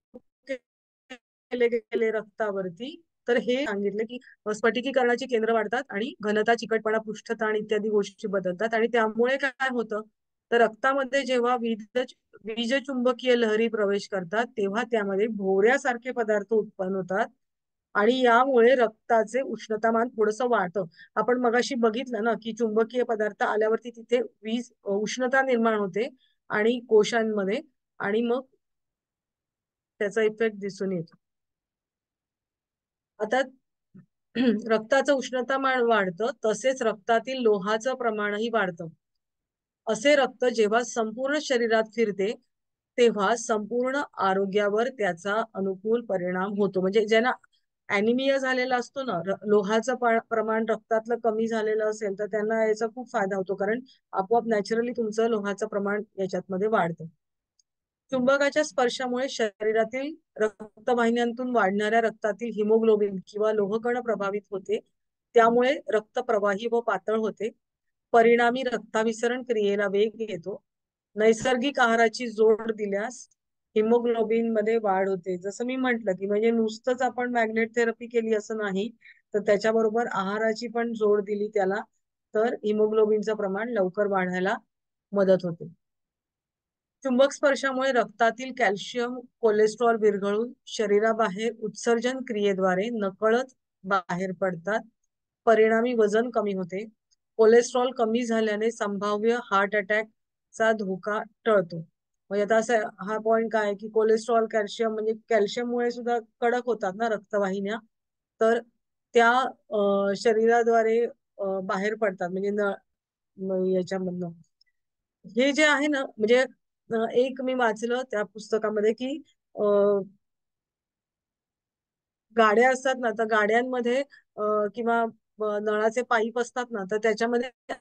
केले गेले रक्तावरती, तर हे सांगितलं की स्फटिकीकरणाची केंद्र वाढतात आणि घनता, चिकटपणा, पृष्ठताण इत्यादी गोष्टी बदलतात. आणि त्यामुळे काय होतं, तर रक्तामध्ये जेव्हा वीज चुंबकीय लहरी प्रवेश करतात, तेव्हा त्यामध्ये भोवऱ्यासारखे पदार्थ उत्पन्न होतात आणि यामुळे रक्ताचे उष्णतामान थोडस वाढतं. आपण मगाशी बघितलं ना, की चुंबकीय पदार्थ आल्यावरती तिथे उष्णता निर्माण होते आणि कोशांमध्ये, आणि मग त्याचा इफेक्ट दिसून येतो. आता रक्ताचं उष्णतामान वाढतं, तसेच रक्तातील लोहाचं प्रमाणही वाढतं. असे रक्त जेव्हा संपूर्ण शरीरात फिरते, तेव्हा संपूर्ण आरोग्यावर त्याचा अनुकूल परिणाम होतो. म्हणजे ज्यांना अॅनिमिया झालेला असतो ना, लोहाचं प्रमाण रक्तातलं कमी झालेलं असेल, तर त्यांना याचा खूप फायदा होतो, कारण आपोआप नॅचरली तुमचं लोहाचं प्रमाण याच्यात वाढतं. चुंबकाच्या स्पर्शामुळे शरीरातील रक्तवाहिन्यांतून वाढणाऱ्या रक्तातील हिमोग्लोबिन किंवा लोहकण प्रभावित होते. त्यामुळे रक्त प्रवाही व पातळ होते. परिणामी रक्ताभिसरण क्रियेला वेग येतो. नैसर्गिक आहाराची जोड दिल्यास हिमोग्लोबिन मध्ये वाढ होते. जसं मी म्हंटल की म्हणजे नुसतंच आपण मॅग्नेट थेरपी केली असं नाही, तर त्याच्याबरोबर आहाराची पण जोड दिली त्याला, तर हिमोग्लोबिनचं प्रमाण लवकर वाढायला मदत होते. चुंबक स्पर्शामुळे रक्तातील कॅल्शियम, कोलेस्ट्रॉल विरघळून शरीराबाहेर उत्सर्जन क्रियेद्वारे नकळत बाहेर पडतात. परिणामी वजन कमी होते. कोलेस्ट्रॉल कमी झाल्याने संभाव्य हार्ट अटॅकचा धोका टळतो. म्हणजे आता असं हा पॉइंट काय आहे की कोलेस्ट्रॉल कॅल्शियम म्हणजे कॅल्शियममुळे सुद्धा कडक होतात ना रक्तवाहिन्या, तर त्या शरीराद्वारे बाहेर पडतात म्हणजे याच्यामधनं. हे जे आहे ना म्हणजे एक मी वाचलं त्या पुस्तकामध्ये की गाड्या असतात ना तर गाड्यांमध्ये किंवा नळाचे पाईप असतात ना तर त्याच्यामध्ये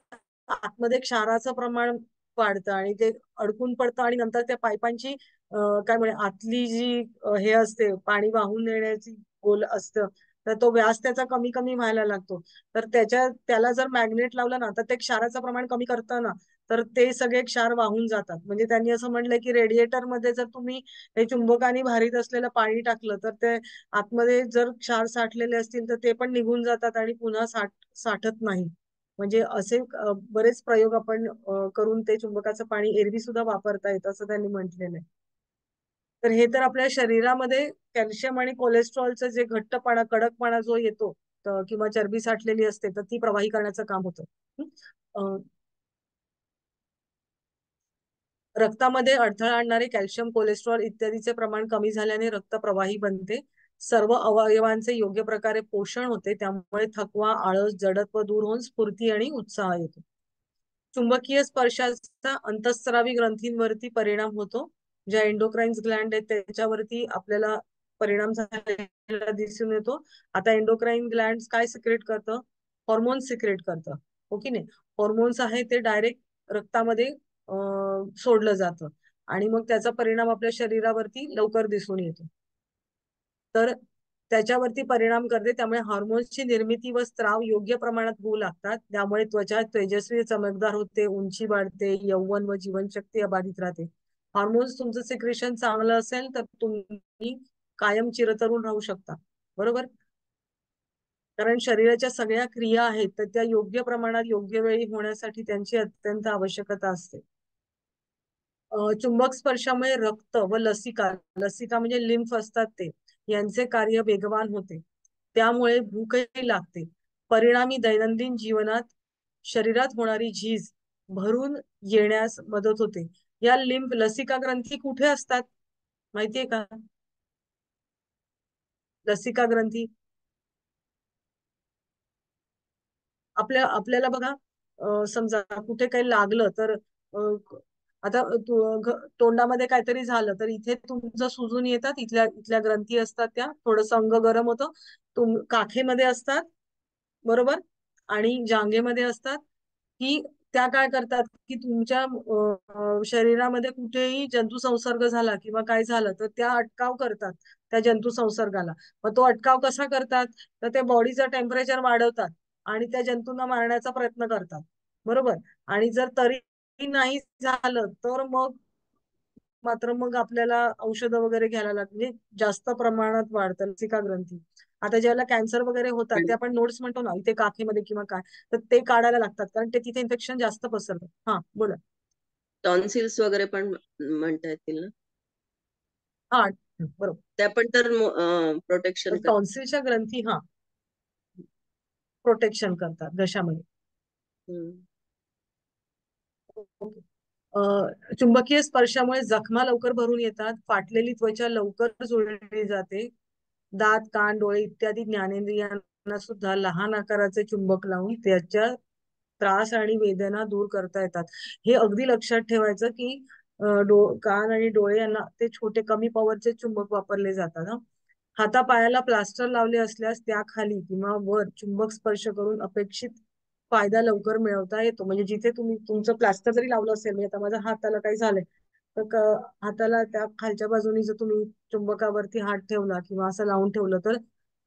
आतमध्ये क्षाराचं प्रमाण वाढतं आणि ते अडकून पडतं आणि नंतर त्या पाईपांची काय म्हणे आतली जी हे असते पाणी वाहून नेण्याची गोल असतं तर तो व्यास त्याचा कमी कमी व्हायला लागतो. तर त्याला जर मॅग्नेट लावलं ना तर ते क्षाराचं प्रमाण कमी करतं ना, तर ते सगळे क्षार वाहून जातात. म्हणजे त्यांनी असं म्हटलंय की रेडिएटर मध्ये जर तुम्ही हे चुंबकाने भारीत असलेलं पाणी टाकलं तर ते आतमध्ये जर क्षार साठलेले असतील तर ते पण निघून जातात आणि पुन्हा साठत नाही. म्हणजे असे बरेच प्रयोग आपण करून ते चुंबकाचं पाणी एरवी सुद्धा वापरता येतं असं त्यांनी म्हटलेलं आहे. तर हे तर आपल्या शरीरामध्ये कॅल्शियम आणि कोलेस्ट्रॉलचं जे घट्टपणा कडकपणा जो येतो किंवा चरबी साठलेली असते तर ती प्रवाही करण्याचं काम होतं. रक्तामध्ये अडथळा आणणारे कॅल्शियम कोलेस्ट्रॉल इत्यादीचे प्रमाण कमी झाल्याने रक्त प्रवाही बनते. सर्व अवयवांचे योग्य प्रकारे पोषण होते. त्यामुळे थकवा, आळस, जडत्व दूर होऊन स्फूर्ती आणि उत्साह येतो. चुंबकीय स्पर्शाचा अंतःस्रावी ग्रंथींवरती परिणाम होतो. ज्या एंडोक्राईन्स ग्लँड आहेत त्याच्यावरती आपल्याला परिणाम झालेला दिसून येतो. आता एंडोक्राईन ग्लँड काय सिक्रेट करतं? हॉर्मोन्स सिक्रेट करतं. हो की नाही? हॉर्मोन्स आहे ते डायरेक्ट रक्तामध्ये सोडलं जातं आणि मग त्याचा परिणाम आपल्या शरीरावरती लवकर दिसून येतो. तर त्याच्यावरती परिणाम करते. त्यामुळे हार्मोन्सची निर्मिती व स्त्राव योग्य प्रमाणात होऊ लागतात. त्यामुळे त्वचा तेजस्वी चमकदार होते, उंची वाढते, यौवन व जीवनशक्ती अबाधित राहते. हार्मोन्स तुमचं सिक्रेशन चांगलं असेल तर तुम्ही कायम चिरतरुण राहू शकता. बरोबर? कारण शरीराच्या सगळ्या क्रिया आहेत तर त्या योग्य प्रमाणात योग्य वेळी होण्यासाठी त्यांची अत्यंत आवश्यकता असते. चुंबक स्पर्शामुळे रक्त व लसिका लसिका म्हणजे लिम्फ असतात ते यांचे कार्य वेगवान होते. त्यामुळे भूकही लागते. परिणामी दैनंदिन जीवनात शरीरात होणारी झीज भरून येण्यास मदत होते. या लिम्फ लसिका ग्रंथी कुठे असतात माहितीये का? लसिका ग्रंथी आपल्याला बघा समजा कुठे काही लागलं तर आता तोंडामध्ये काहीतरी झालं तर इथे तुमचं सुजून येतात. इथल्या इथल्या ग्रंथी असतात त्या थोडंसं अंग गरम होतं. काखेमध्ये असतात बरोबर आणि जांघेमध्ये असतात की त्या काय करतात की तुमच्या शरीरामध्ये कुठेही जंतू संसर्ग झाला किंवा काय झालं तर त्या अटकाव करतात त्या जंतू संसर्गाला. मग तो अटकाव कसा करतात तर ते बॉडीचं टेम्परेचर वाढवतात आणि त्या जंतूंना मारण्याचा प्रयत्न करतात. बरोबर? आणि जर तरी नाही झालं तर मात्र मग आपल्याला औषधं वगैरे घ्यायला लागते. म्हणजे जास्त प्रमाणात वाढतं लसिका ग्रंथी. आता ज्याला कॅन्सर वगैरे होतात ते आपण नोड्स म्हणतो ना इथे काखेमध्ये किंवा काय तर ते काढायला लागतात कारण ते तिथे इन्फेक्शन जास्त पसरतं. हा बोला. टॉन्सिल्स वगैरे पण म्हणता येतील ना? हा बरोबर. त्या पण तर प्रोटेक्शन करतात. टॉन्सिलच्या ग्रंथी हा प्रोटेक्शन करतात घशामध्ये. चुंबकीय स्पर्शामुळे जखमा लवकर भरून येतात. फाटलेली त्वचा लवकर जोडली जाते. दात, कान, डोळे इत्यादी ज्ञानेंद्रियांना सुद्धा लहान आकाराचे चुंबक लावून त्याच्या त्रास आणि वेदना दूर करता येतात. हे अगदी लक्षात ठेवायचं की कान आणि डोळे यांना ते छोटे कमी पॉवरचे चुंबक वापरले जातात. हातापायाला प्लास्टर लावले असल्यास त्याखाली किंवा वर चुंबक स्पर्श करून अपेक्षित फायदा लवकर मिळवता येतो. म्हणजे जिथे तुम्ही तुमचं प्लास्टर जरी लावलं असेल म्हणजे आता माझ्या हाताला काही झालंय तर हाताला त्या खालच्या बाजूनी जर तुम्ही चुंबकावरती हात ठेवला किंवा असं लावून ठेवलं तर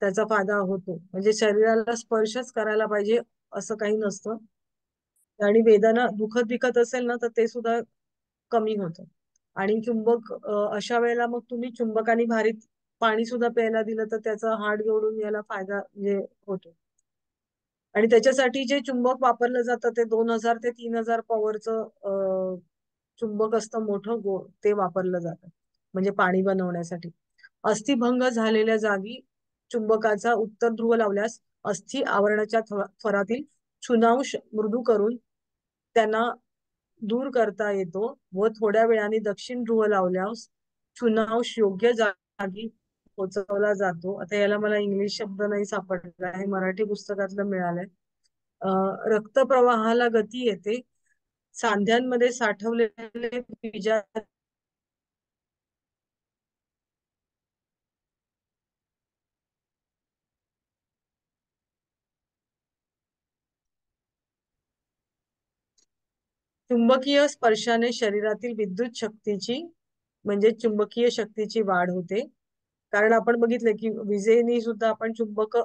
त्याचा फायदा होतो. म्हणजे शरीराला स्पर्शच करायला पाहिजे असं काही नसतं. आणि वेदना दुखत बिखत असेल ना तर ते सुद्धा कमी होतं. आणि चुंबक अशा वेळेला मग तुम्ही चुंबकाने भारीत पाणी सुद्धा प्यायला दिलं तर त्याचा हाड जोडून यायला फायदा म्हणजे होतो. आणि त्याच्यासाठी जे चुंबक वापरलं जातं ते 2000 ते 3000 पॉवरचं चुंबक असतं मोठं ते वापरलं जातं म्हणजे पाणी बनवण्यासाठी. अस्थिभंग झालेल्या जागी चुंबकाचा उत्तर ध्रुव लावल्यास अस्थि आवरणाच्या थरातील चुनांश मृदू करून त्यांना दूर करता येतो व थोड्या वेळाने दक्षिण ध्रुव लावल्यास चुनाव योग्य जागी पोहोचवला जातो. आता याला मला इंग्लिश शब्द नाही सापडला आहे, मराठी पुस्तकातलं मिळालंय. रक्तप्रवाहाला गती येते. सांध्यांमध्ये साठवलेले बीजा चुंबकीय स्पर्शाने शरीरातील विद्युत शक्तीची म्हणजे चुंबकीय शक्तीची वाढ होते. कारण आपण बघितलं की विजेने सुद्धा आपण चुंबक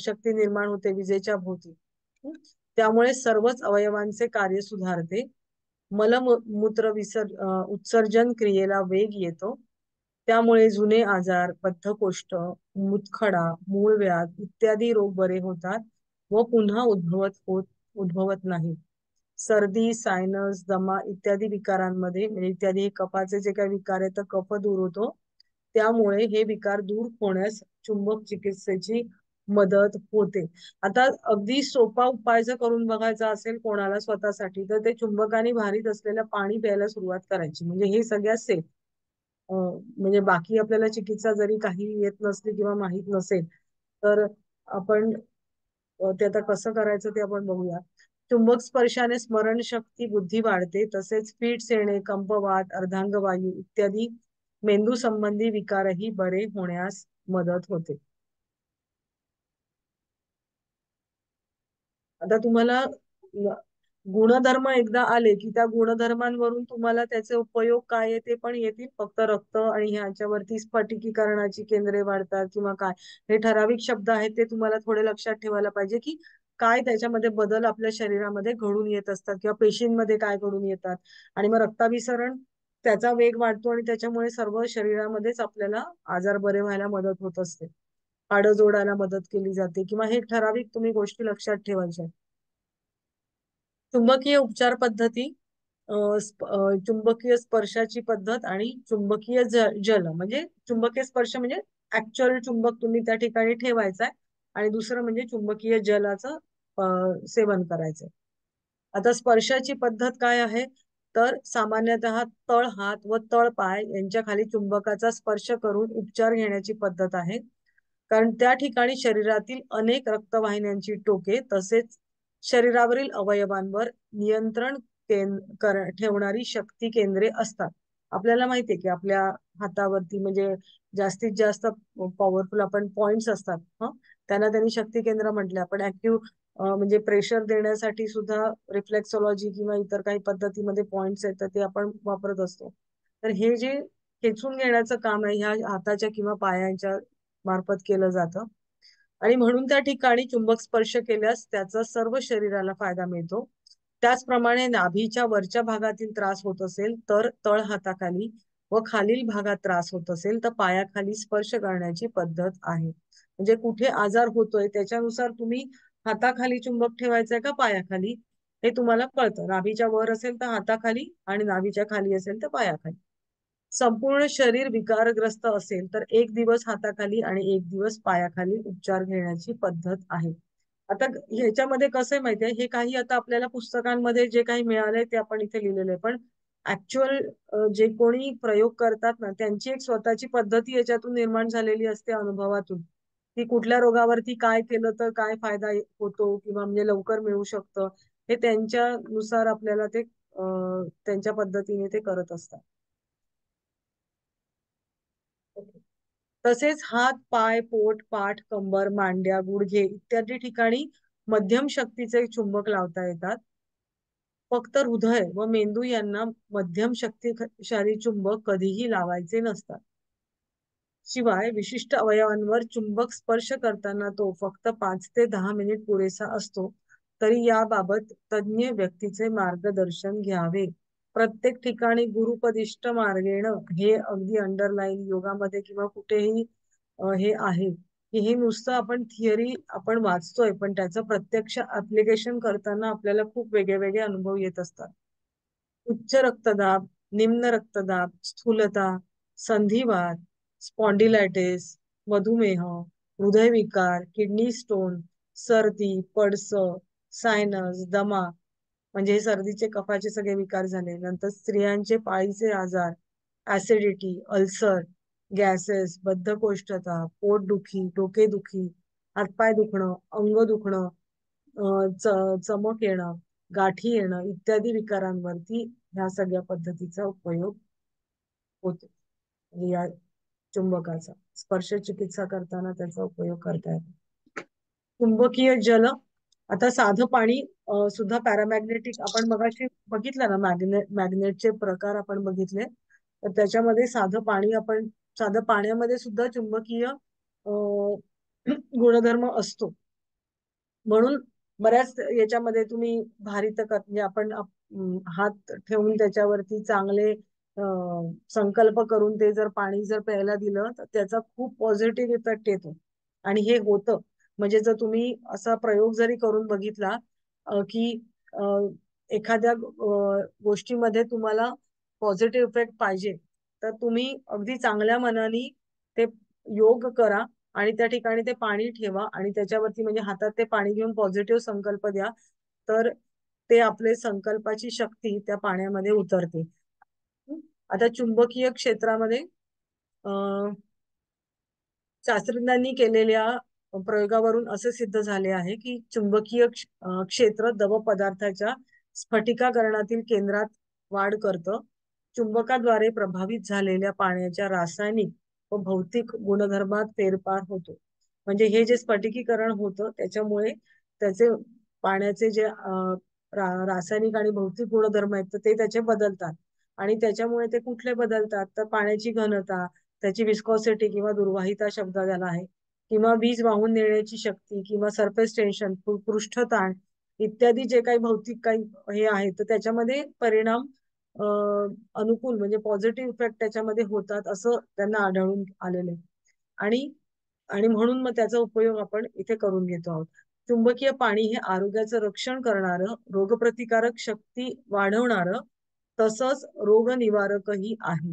शक्ती निर्माण होते विजेच्या भोवती. त्यामुळे सर्वच अवयवांचे कार्य सुधारते. मलमूत्र उत्सर्जन क्रियेला वेग येतो. त्यामुळे जुने आजार, बद्धकोष्ठ, मूतखडा, मूळव्याध इत्यादी रोग बरे होतात व पुन्हा उद्भवत नाही. सर्दी, सायनस, दमा इत्यादी विकारांमध्ये म्हणजे इत्यादी कफाचे जे काही विकार आहेत तर कफ दूर होतो. त्यामुळे हे विकार दूर होण्यास चुंबक चिकित्सेची मदत होते. आता अगदी सोपा उपाय जर करून बघायचा असेल कोणाला स्वतःसाठी तर ते चुंबकाने भारीत असलेलं पाणी प्यायला सुरुवात करायची. म्हणजे हे सगळ्यात सेफ. म्हणजे बाकी आपल्याला चिकित्सा जरी काही येत नसली किंवा माहित नसेल तर आपण ते आता कसं करायचं ते आपण बघूया. चुंबक स्पर्शाने स्मरणशक्ती, बुद्धी वाढते. तसेच फिट्स येणे, कंपवात, अर्धांगवायू इत्यादी मेंदू संबंधी विकारही बरे होण्यास मदत होते. आता तुम्हाला गुणधर्म एकदा आले की त्या गुणधर्मांवरून तुम्हाला त्याचे उपयोग काय आहे ते पण येतील. फक्त रक्त आणि ह्याच्यावरती स्फटिकीकरणाची केंद्रे वाढतात किंवा काय, हे ठराविक शब्द आहेत ते तुम्हाला थोडे लक्षात ठेवायला पाहिजे की काय त्याच्यामध्ये बदल आपल्या शरीरामध्ये घडून येत असतात किंवा पेशींमध्ये काय घडून येतात. आणि मग रक्ताभिसरण त्याचा वेग वाढतो आणि त्याच्यामुळे सर्व शरीरामध्येच आपल्याला आजार बरे व्हायला मदत होत असते. हाडं जोडायला मदत केली जाते किंवा हे ठराविक तुम्ही गोष्टी लक्षात ठेवायच्या. चुंबकीय उपचार पद्धती, चुंबकीय स्पर्शाची पद्धत आणि चुंबकीय जल म्हणजे चुंबकीय स्पर्श म्हणजे ऍक्च्युअल चुंबक तुम्ही त्या ठिकाणी ठेवायचा आणि दुसरं म्हणजे चुंबकीय जलाचं सेवन करायचंय. आता स्पर्शाची पद्धत काय आहे तर सामान्यतः तळ हात व तळ पाय यांच्या खाली चुंबकाचा स्पर्श करून उपचार घेण्याची पद्धत आहे. कारण त्या ठिकाणी शरीरातील अनेक रक्तवाहिन्यांची टोके तसेच शरीरावरील अवयवांवर नियंत्रण ठेवणारी शक्ती केंद्रे असतात. आपल्याला माहितीये की आपल्या हातावरती म्हणजे जास्तीत जास्त पॉवरफुल आपण पॉइंट्स असतात. त्यांनी शक्ती केंद्र म्हटले. आपण ऍक्टिव्ह म्हणजे प्रेशर देण्यासाठी सुद्धा रिफ्लेक्सॉलॉजी किंवा इतर काही पद्धतीमध्ये पॉइंट्स आहेत तर ते आपण वापरत असतो. तर हे जे खेचून घेण्याचं काम आहे ह्या हाताच्या किंवा पायांच्या मार्फत केलं जातं. आणि म्हणून त्या ठिकाणी चुंबक स्पर्श केल्यास त्याचा सर्व शरीराला फायदा मिळतो. त्याचप्रमाणे नाभीच्या वरच्या भागातील त्रास होत असेल तर तळ हाताखाली व खालील भागात त्रास होत असेल तर पायाखाली स्पर्श करण्याची पद्धत आहे. म्हणजे कुठे आजार होतोय त्याच्यानुसार तुम्ही हाताखाली चुंबक ठेवायचंय का पायाखाली हे तुम्हाला कळतं. नाभीच्या वर असेल तर हाताखाली आणि नाभीच्या खाली असेल तर पायाखाली. संपूर्ण शरीर विकारग्रस्त असेल तर एक दिवस हाताखाली आणि एक दिवस पायाखाली उपचार घेण्याची पद्धत आहे. आता ह्याच्यामध्ये कसं आहे माहितीये, हे काही आता आपल्याला पुस्तकांमध्ये जे काही मिळालंय ते आपण इथे लिहिलेलं आहे. पण ऍक्च्युअल जे कोणी प्रयोग करतात ना त्यांची एक स्वतःची पद्धती याच्यातून निर्माण झालेली असते अनुभवातून, की कुठल्या रोगावरती काय केलं तर काय फायदा होतो किंवा म्हणजे लवकर मिळू शकतं हे त्यांच्यानुसार आपल्याला ते त्यांच्या पद्धतीने ते करत असतात. तसेच हात, पाय, पोट, पाठ, कंबर, मांड्या, गुडघे इत्यादी ठिकाणी मध्यम शक्तीचे चुंबक लावता येतात. फक्त हृदय व मेंदू यांना मध्यम शक्तिशाली चुंबक कधीही लावायचे नसतात. शिवाय विशिष्ट अवयवांवर चुंबक स्पर्श करताना तो फक्त 5 ते 10 मिनिट पुरेसा असतो. तरी याबाबत तज्ञ व्यक्तीचे मार्गदर्शन घ्यावे. प्रत्येक ठिकाणी गुरुपदिष्ट मार्गेण हे अगदी अंडरलाईन योगामध्ये किंवा कुठेही हे आहे की हे नुसतं आपण थिअरी आपण वाचतोय पण त्याचं प्रत्यक्ष ऍप्लिकेशन करताना आपल्याला खूप वेगळे वेगळे अनुभव येत असतात. उच्च रक्तदाब, निम्न रक्तदाब, स्थूलता, संधिवात, स्पॉन्डिलायटिस, मधुमेह, हृदयविकार, किडनी स्टोन, सर्दी, पडस, सायनस, दमा म्हणजे हे सर्दीचे कफाचे सगळे विकार झाले. नंतर स्त्रियांचे पाळीचे आजार, ऍसिडिटी, अल्सर, गॅसेस, बद्धकोष्ठता, पोटदुखी, डोकेदुखी, हातपाय दुखणं, अंग दुखणं, चमक येणं, गाठी येणं इत्यादी विकारांवरती ह्या सगळ्या पद्धतीचा उपयोग होतो. म्हणजे या चुंबकाचा स्पर्श चिकित्सा करताना त्याचा उपयोग करता येतो. चुंबकीय जल, आता साधं पाणी सुद्धा पॅरामॅग्नेटिक, आपण मगाशी बघितलं ना, मॅग्नेटचे प्रकार आपण बघितले. तर त्याच्यामध्ये साधं पाण्यामध्ये सुद्धा चुंबकीय गुणधर्म असतो. म्हणून बऱ्याच याच्यामध्ये तुम्ही भारित म्हणजे आपण हात ठेवून त्याच्यावरती चांगले संकल्प करून ते जर पाणी जर प्यायला दिलं तर त्याचा खूप पॉझिटिव्ह इफेक्ट येतो. आणि हे होतं. म्हणजे जर तुम्ही असा प्रयोग जरी करून बघितला की एखाद्या गोष्टीमध्ये तुम्हाला पॉझिटिव्ह इफेक्ट पाहिजे, तर तुम्ही अगदी चांगल्या मनाने ते योग करा आणि त्या ठिकाणी ते पाणी ठेवा आणि त्याच्यावरती म्हणजे हातात ते पाणी घेऊन पॉझिटिव्ह संकल्प द्या, तर ते आपले संकल्पाची शक्ती त्या पाण्यामध्ये उतरते. आता चुंबकीय क्षेत्रामध्ये शास्त्रज्ञांनी केलेल्या प्रयोगावरून असे सिद्ध झाले आहे की चुंबकीय क्षेत्र द्रव पदार्थाच्या स्फटिकीकरणातील केंद्रात वाढ करतं. चुंबकाद्वारे प्रभावित झालेल्या पाण्याच्या रासायनिक व भौतिक गुणधर्मात फेरफार होतो. म्हणजे हे जे स्फटिकीकरण होतं त्याच्यामुळे त्याचे पाण्याचे जे रासायनिक आणि भौतिक गुणधर्म आहेत ते त्याचे बदलतात. आणि त्याच्यामुळे ते कुठले बदलतात, तर पाण्याची घनता, त्याची विस्कॉसिटी किंवा दुर्वाहिता शब्द झाला आहे, किंवा वीज वाहून नेण्याची शक्ती, किंवा सरफेस टेन्शन, पृष्ठताण इत्यादी जे काही भौतिक काही हे आहे तर त्याच्यामध्ये परिणाम अनुकूल म्हणजे पॉझिटिव्ह इफेक्ट त्याच्यामध्ये होतात असं त्यांना आढळून आलेलं आहे. आणि म्हणून मग त्याचा उपयोग आपण इथे करून घेतो आहोत. चुंबकीय पाणी हे आरोग्याचं रक्षण करणारं, रोगप्रतिकारक शक्ती वाढवणारं तसंच रोगनिवारकही आहे.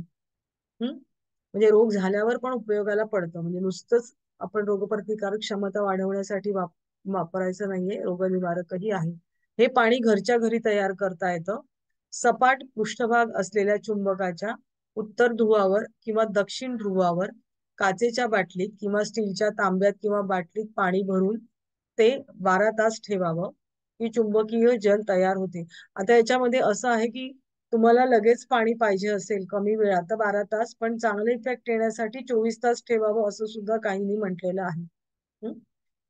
म्हणजे रोग झाल्यावर पण उपयोगाला पडतं. म्हणजे नुसतंच आपण रोगप्रतिकारक क्षमता वाढवण्यासाठी वापरायचं नाहीये, रोगनिवारकही आहे. हे पाणी घरच्या घरी तयार करता येतं. सपाट पृष्ठभाग असलेल्या चुंबकाच्या उत्तर ध्रुवावर किंवा दक्षिण ध्रुवावर काचेच्या बाटलीत किंवा स्टीलच्या तांब्यात किंवा बाटलीत पाणी भरून ते 12 तास ठेवावं की चुंबकीय जल तयार होते. आता याच्यामध्ये असं आहे की तुम्हाला लगेच पाणी पाहिजे असेल कमी वेळात तर 12 तास, पण चांगले इफेक्ट येण्यासाठी 24 तास ठेवावं असं सुद्धा काहींनी म्हटलेलं आहे.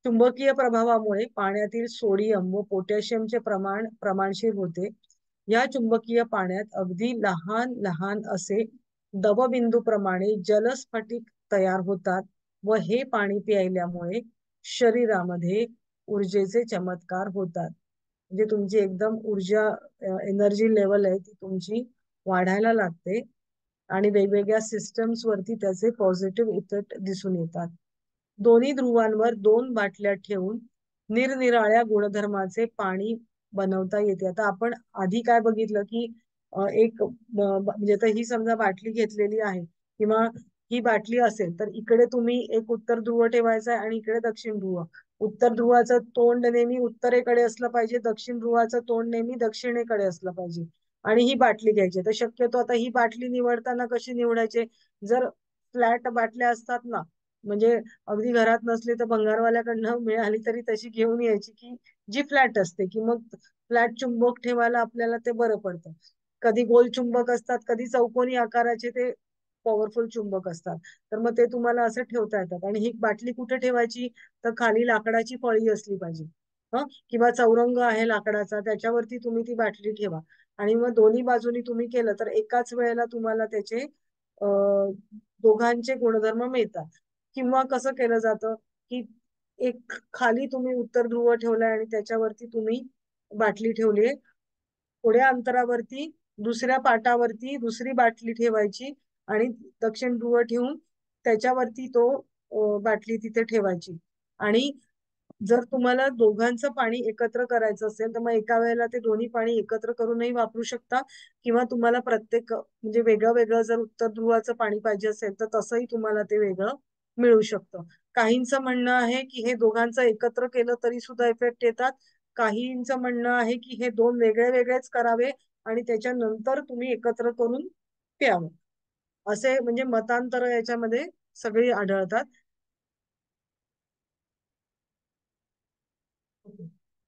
चुंबकीय प्रभावामुळे पाण्यातील सोडियम व पोटॅशियमचे प्रमाणशीर होते. या चुंबकीय पाण्यात अगदी लहान लहान असे दवबिंदूप्रमाणे जलस्फटिक तयार होतात व हे पाणी प्यायल्यामुळे शरीरामध्ये ऊर्जेचे चमत्कार होतात. म्हणजे तुमची एकदम ऊर्जा, एनर्जी लेवल आहे ती तुमची वाढायला लागते आणि वेगवेगळ्या सिस्टम्स वरती त्याचे पॉझिटिव्ह इफेक्ट दिसून येतात. दोन्ही ध्रुवांवर 2 बाटल्या ठेवून निरनिराळ्या गुणधर्माचे पाणी बनवता येते. आता आपण आधी काय बघितलं की एक म्हणजे आता ही समजा बाटली घेतलेली आहे किंवा ही बाटली असेल तर इकडे तुम्ही एक उत्तर ध्रुव ठेवायचा आहे आणि इकडे दक्षिण ध्रुव. उत्तर ध्रुवाचं तोंड नेहमी उत्तरेकडे असलं पाहिजे, दक्षिण ध्रुवाचं तोंड नेहमी दक्षिणेकडे असलं पाहिजे आणि ही बाटली घ्यायची. तर शक्यतो आता ही बाटली निवडताना कशी निवडायची, जर फ्लॅट बाटल्या असतात ना, म्हणजे अगदी घरात नसली तर भंगारवाल्याकडनं मिळाली तरी तशी घेऊन यायची की जी फ्लॅट असते, की मग फ्लॅट चुंबक ठेवायला आपल्याला ते बरं पडतं. कधी गोल चुंबक असतात, कधी चौकोनी आकाराचे ते पॉवरफुल चुंबक असतात, तर मग ते तुम्हाला असं ठेवता येतात. आणि ही बाटली कुठे ठेवायची, तर खाली लाकडाची फळी असली पाहिजे किंवा चौरंग आहे लाकडाचा त्याच्यावरती तुम्ही ती बाटली ठेवा. आणि मग दोन्ही बाजूनी तुम्ही केलं तर एकाच वेळेला तुम्हाला त्याचे दोघांचे गुणधर्म मिळतात. किंवा कसं केलं जातं की एक खाली तुम्ही उत्तर ध्रुव ठेवलाय आणि त्याच्यावरती तुम्ही बाटली ठेवलीये, थोड्या अंतरावरती दुसऱ्या पाटावरती दुसरी बाटली ठेवायची आणि दक्षिण ध्रुव ठेवून त्याच्यावरती तो बाटली तिथे ठेवायची. आणि जर तुम्हाला दोघांचं पाणी एकत्र करायचं असेल तर मग एका वेळेला ते दोन्ही पाणी एकत्र करूनही वापरू शकता, किंवा तुम्हाला प्रत्येक म्हणजे वेगळं वेगळं जर उत्तर ध्रुवाचं पाणी पाहिजे असेल तर तसंही तुम्हाला ते वेगळं मिळू शकतं. काहींचं म्हणणं आहे की हे दोघांचं एकत्र केलं तरी सुद्धा इफेक्ट येतात, काहींचं म्हणणं आहे की हे दोन वेगळे वेगळेच करावे आणि त्याच्यानंतर तुम्ही एकत्र करून प्यावं. असे म्हणजे मतांतर याच्यामध्ये सगळी आढळतात.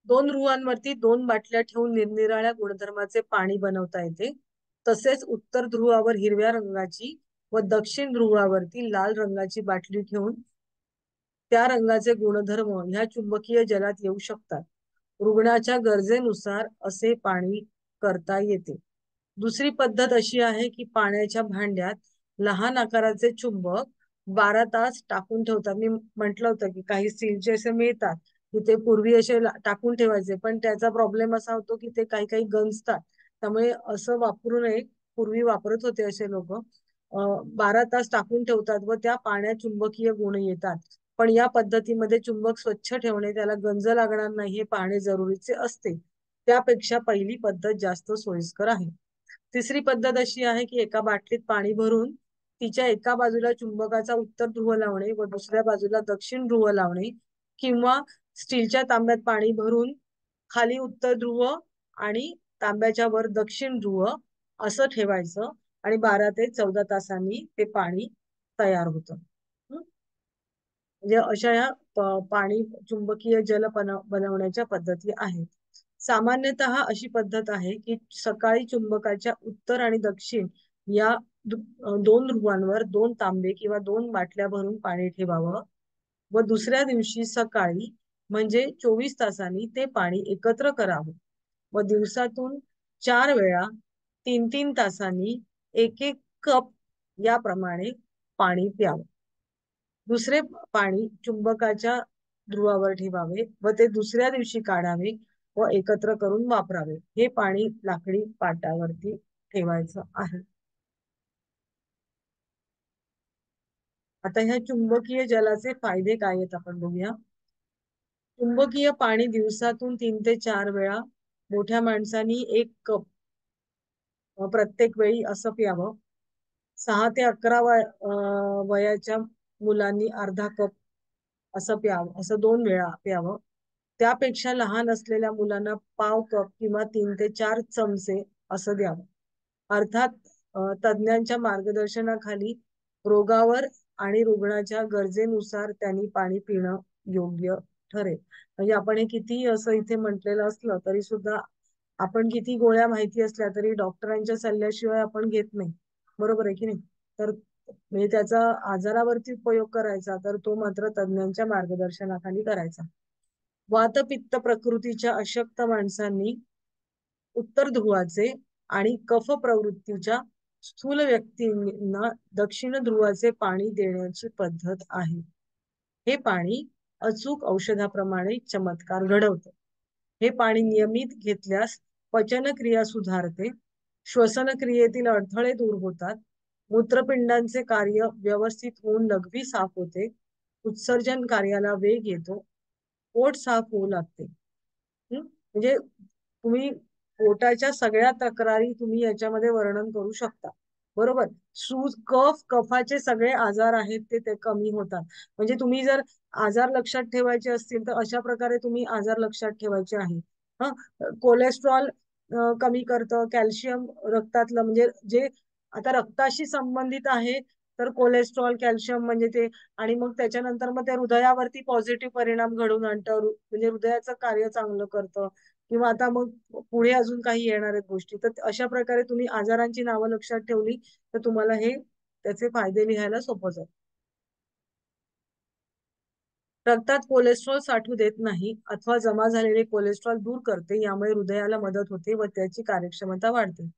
दोन ध्रुवांवरती दोन बाटल्या ठेवून निरनिराळ्या गुणधर्माचे पाणी बनवता येते. तसेच उत्तर ध्रुवावर हिरव्या रंगाची व दक्षिण ध्रुवावरती लाल रंगाची बाटली ठेवून त्या रंगाचे गुणधर्म ह्या चुंबकीय जलात येऊ शकतात. रुग्णाच्या गरजेनुसार असे पाणी करता येते. दुसरी पद्धत अशी आहे की पाण्याच्या भांड्यात लहान आकाराचे चुंबक 12 तास टाकून ठेवतात. मी म्हटलं होतं की काही स्टीलचे असे मिळतात की ते पूर्वी असे टाकून ठेवायचे, पण त्याचा प्रॉब्लेम असा होतो की ते काही काही गंजतात. त्यामुळे असं वापरू नये. पूर्वी वापरत होते असे लोक. 12 तास टाकून ठेवतात व त्या पाण्यात चुंबकीय गुण येतात. पण या पद्धतीमध्ये चुंबक स्वच्छ ठेवणे, त्याला गंज लागणार नाही हे पाहणे जरुरीचे असते. त्यापेक्षा पहिली पद्धत जास्त सोयीस्कर आहे. तिसरी पद्धत अशी आहे की एका बाटलीत पाणी भरून तिच्या एका बाजूला चुंबकाचा उत्तर ध्रुव लावणे व दुसऱ्या बाजूला दक्षिण ध्रुव लावणे, किंवा स्टीलच्या तांब्यात पाणी भरून खाली उत्तर ध्रुव आणि तांब्याच्या वर दक्षिण ध्रुव असं ठेवायचं आणि 12 ते 14 तासांनी ते पाणी तयार होतं. म्हणजे अशा या पाणी चुंबकीय जल बनवण्याच्या पद्धती आहेत. सामान्यतः अशी पद्धत आहे की सकाळी चुंबकाच्या उत्तर आणि दक्षिण या दोन ध्रुवांवर 2 तांबे किंवा 2 बाटल्या भरून पाणी ठेवावं व दुसऱ्या दिवशी सकाळी म्हणजे 24 तासांनी ते पाणी एकत्र करावं व दिवसातून 4 वेळा 3-3 तासांनी 1-1 कप याप्रमाणे पाणी प्यावं. दुसरे पाणी चुंबकाच्या ध्रुवावर ठेवावे व ते दुसऱ्या दिवशी काढावे व एकत्र करून वापरावे. हे पाणी लाकडी पाटावरती ठेवायचं आहे. आता ह्या चुंबकीय जलाचे फायदे काय आहेत आपण बघूया. चुंबकीय पाणी दिवसातून 3 ते 4 वेळा मोठ्या माणसांनी 1 कप प्रत्येक वेळी असं प्यावं. 6 ते 11 वयाच्या मुलांनी अर्धा कप असं प्यावं, असं 2 वेळा प्यावं. त्यापेक्षा लहान असलेल्या मुलांना पाव कप किंवा 3 ते 4 चमचे असं द्यावं. अर्थात तज्ञांच्या मार्गदर्शनाखाली रोगावर आणि रुग्णाच्या गरजेनुसार त्यांनी पाणी पिणं योग्य ठरेल. म्हणजे आपण हे किती असं इथे म्हटलेलं असलं तरी सुद्धा, आपण किती गोळ्या माहिती असल्या तरी डॉक्टरांच्या सल्ल्याशिवाय आपण घेत नाही. बरोबर आहे की नाही? तर म्हणजे त्याचा आजारावरती उपयोग करायचा तर तो मात्र तज्ञांच्या मार्गदर्शनाखाली करायचा. वातपित्त प्रकृतीच्या अशक्त माणसांनी उत्तर ध्रुवाचे आणि कफ प्रवृत्तीच्या स्थूल व्यक्तींना दक्षिण ध्रुवाचे पाणी देण्याची पद्धत आहे. हे पाणी अचूक औषधाप्रमाणे चमत्कार घडवते. हे पाणी नियमित घेतल्यास पचनक्रिया सुधारते, श्वसन क्रियेतील अडथळे दूर होतात, मूत्रपिंडांचे कार्य व्यवस्थित होऊन लघवी साफ होते, उत्सर्जन कार्याला वेग येतो, पोट साफ होऊ लागते. म्हणजे तुम्ही पोटाच्या सगळ्या तक्रारी तुम्ही याच्यामध्ये वर्णन करू शकता. बरोबर. सूज, कफाचे सगळे आजार आहेत ते कमी होतात. म्हणजे तुम्ही जर आजार लक्षात ठेवायचे असतील तर अशा प्रकारे तुम्ही आजार लक्षात ठेवायचे आहे. कोलेस्ट्रॉल कमी करतं, कॅल्शियम रक्तातलं म्हणजे जे आता रक्ताशी संबंधित आहे तर कोलेस्ट्रॉल, कॅल्शियम म्हणजे ते, आणि मग त्याच्यानंतर मग त्या हृदयावरती पॉझिटिव्ह परिणाम घडवून आणतं, म्हणजे हृदयाचं कार्य चांगलं करतं, किंवा आता मग पुढे अजून काही येणार आहेत गोष्टी. तर अशा प्रकारे तुम्ही आजारांची नावं लक्षात ठेवली तर तुम्हाला हे त्याचे फायदे लिहायला सोपं जाईल. रक्तात कोलेस्ट्रॉल साठू देत नाही अथवा जमा झालेले कोलेस्ट्रॉल दूर करते. यामुळे हृदयाला मदत होते व त्याची कार्यक्षमता वाढते.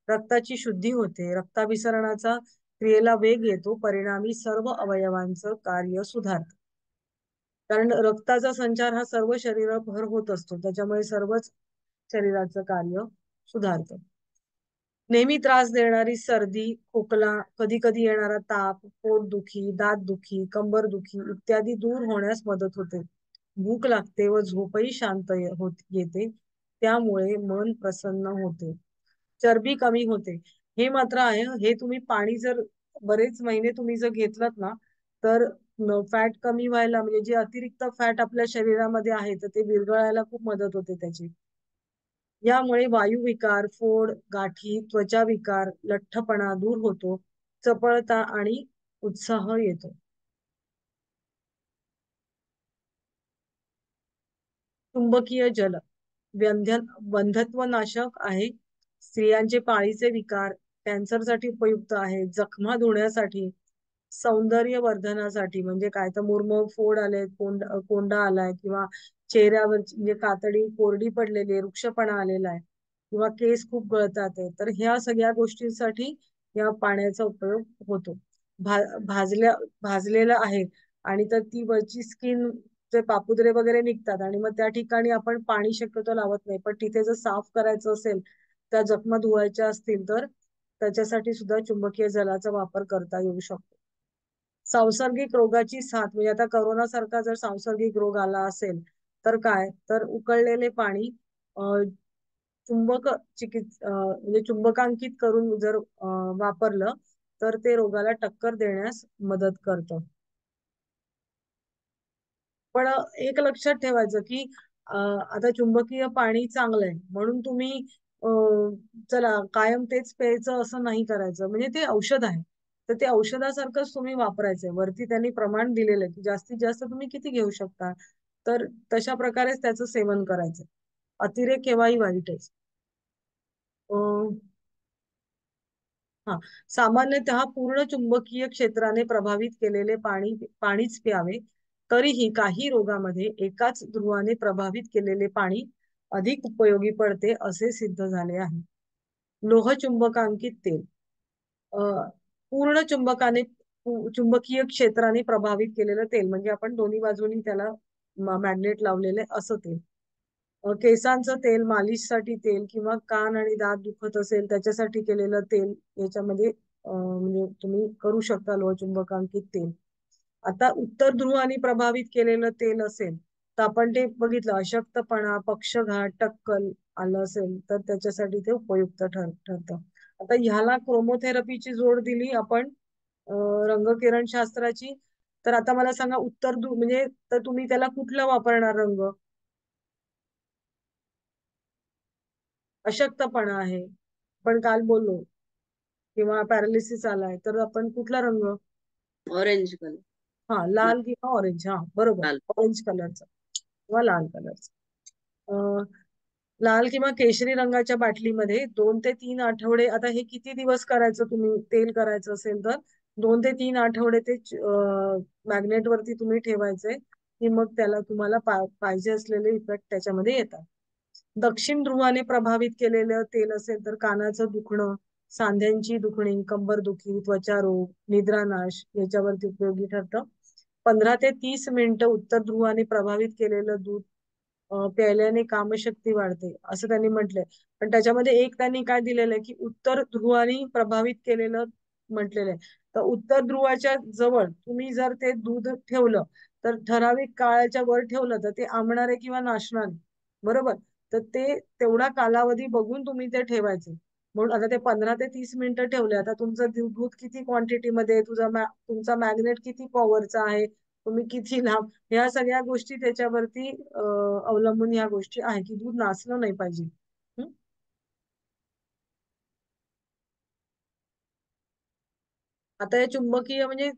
रक्ताची शुद्धी होते, रक्ताभिसरणाचा क्रियेला वेग येतो, परिणामी सर्व अवयवांचं कार्य सुधारतं. कारण रक्ताचा संचार हा सर्व शरीराभर होत असतो, त्याच्यामुळे सर्वच शरीराचं कार्य सुधारतं. नेहमी त्रास देणारी सर्दी, खोकला, कधी कधी येणारा ताप, पोटदुखी, दातदुखी, कंबरदुखी इत्यादी दूर होण्यास मदत होते. भूक लागते व झोपही शांत येते. त्यामुळे मन प्रसन्न होते. चरबी कमी होते. हे मात्र आहे, हे तुम्ही पाणी जर बरेच महिने तुम्ही जर घेतलात ना तर फॅट कमी व्हायला, म्हणजे जे अतिरिक्त फॅट आपल्या शरीरामध्ये आहे तर ते विरघळायला खूप मदत होते त्याची. यामुळे वायुविकार, फोड, गाठी, त्वचा विकार, लठ्ठपणा दूर होतो, चपळता आणि उत्साह येतो. चुंबकीय जल बंधत्व नाशक आहे. स्त्रियांचे पाळीचे विकार, कॅन्सरसाठी उपयुक्त आहे. जखमा धुण्यासाठी, सौंदर्य वर्धनासाठी, म्हणजे काय तर मुरमळ फोड आले, कोंडा आलाय, किंवा चेहऱ्यावर म्हणजे कातडी कोरडी पडलेली आहे, वृक्षपणा आलेला आहे, किंवा केस खूप गळतात आहे, तर ह्या सगळ्या गोष्टींसाठी या पाण्याचा उपयोग होतो. भाजलेला आहे आणि तर ती वरची स्किन, ते पापुद्रे वगैरे निघतात आणि मग त्या ठिकाणी आपण पाणी शक्यतो लावत नाही, पण तिथे जर साफ करायचं असेल, त्या जखमा धुवायच्या असतील तर त्याच्यासाठी सुद्धा चुंबकीय जलाचा वापर करता येऊ शकतो. सांसर्गिक रोगाची साथ, म्हणजे आता करोना सारखा जर सांसर्गिक रोग आला असेल तर काय, तर उकळलेले पाणी म्हणजे चुंबकांकित करून जर वापरलं तर ते रोगाला टक्कर देण्यास मदत करतं. पण एक लक्षात ठेवायचं की आता चुंबकीय पाणी चांगलं आहे म्हणून तुम्ही चला कायम तेच प्यायचं असं नाही करायचं. म्हणजे ते औषध आहे तर ते औषधासारखंच तुम्ही वापरायचंय. वरती त्यांनी प्रमाण दिलेलं आहे की जास्तीत जास्त तुम्ही किती घेऊ शकता, तर तशा प्रकारेच त्याचं सेवन करायचं. अतिरेक केव्हाही वाईटच. हा, सामान्यतः पूर्ण चुंबकीय क्षेत्राने प्रभावित केलेले पाणीच प्यावे. तरीही काही रोगामध्ये एकाच ध्रुवाने प्रभावित केलेले पाणी अधिक उपयोगी पडते असे सिद्ध झाले आहे. लोह चुंबकांकित तेल, पूर्ण चुंबकीय क्षेत्राने प्रभावित केलेलं तेल, म्हणजे आपण दोन्ही बाजूनी त्याला मॅग्नेट लावलेले असं तेल. केसांचं तेल, मालिशसाठी तेल, किंवा कान आणि दात दुखत असेल त्याच्यासाठी केलेलं तेल, याच्यामध्ये म्हणजे तुम्ही करू शकता लोहचुंबकांकित तेल. आता उत्तर ध्रुवाने प्रभावित केलेलं तेल असेल तर आपण ते बघितलं, अशक्तपणा, पक्षघात, टक्कल आलं असेल तर त्याच्यासाठी ते उपयुक्त ठरतं. आता ह्याला क्रोमोथेरपीची जोड दिली आपण रंगकिरण शास्त्राची. तर आता मला सांगा, उत्तर ध्रुव म्हणजे तर तुम्ही त्याला कुठला वापरणार रंग? अशक्तपणा आहे, पण काल बोललो, किंवा पॅरालिसिस आलाय तर आपण कुठला रंग? Orange colour. हा, लाल किंवा ऑरेंज. हा बरोबर, लाल. ऑरेंज कलरचा किंवा लाल कलरचा. लाल किंवा केशरी रंगाच्या बाटलीमध्ये 2 ते 3 आठवडे, आता हे किती दिवस करायचं तुम्ही तेल करायचं असेल तर 2 ते 3 आठवडे ते मॅग्नेट वरती तुम्ही ठेवायचे, की मग त्याला तुम्हाला पाहिजे असलेले इफेक्ट त्याच्यामध्ये येतात. दक्षिण ध्रुवाने प्रभावित केलेलं तेल असेल तर कानाचं दुखणं, सांध्यांची दुखणी, कंबरदुखी, त्वचारोग, निद्रानाश याच्यावरती उपयोगी ठरतं. 15 ते 30 मिनिटं उत्तर ध्रुवाने प्रभावित केलेलं दूध प्यायल्याने कामशक्ती वाढते असं त्यांनी म्हटलंय. पण त्याच्यामध्ये एक त्यांनी काय दिलेलं आहे की उत्तर ध्रुवाने प्रभावित केलेलं म्हटलेलं आहे. तर उत्तर ध्रुवाच्या जवळ तुम्ही जर ते दूध ठेवलं तर ठराविक काळाच्या वर ठेवलं तर ते आंबणार आहे किंवा नाशणार आहे. बरोबर, तर ते तेवढा कालावधी बघून तुम्ही ते ठेवायचे. म्हणून आता ते 15 ते 30 मिनिटं ठेवले. आता तुमचं दूध किती क्वांटिटीमध्ये, तुमचा मॅग्नेट किती पॉवरचा आहे, तुम्ही किती लांब, ह्या सगळ्या गोष्टी त्याच्यावरती अवलंबून ह्या गोष्टी आहे की दूध नासलं नाही पाहिजे. आता हे चुंबकीय म्हणजे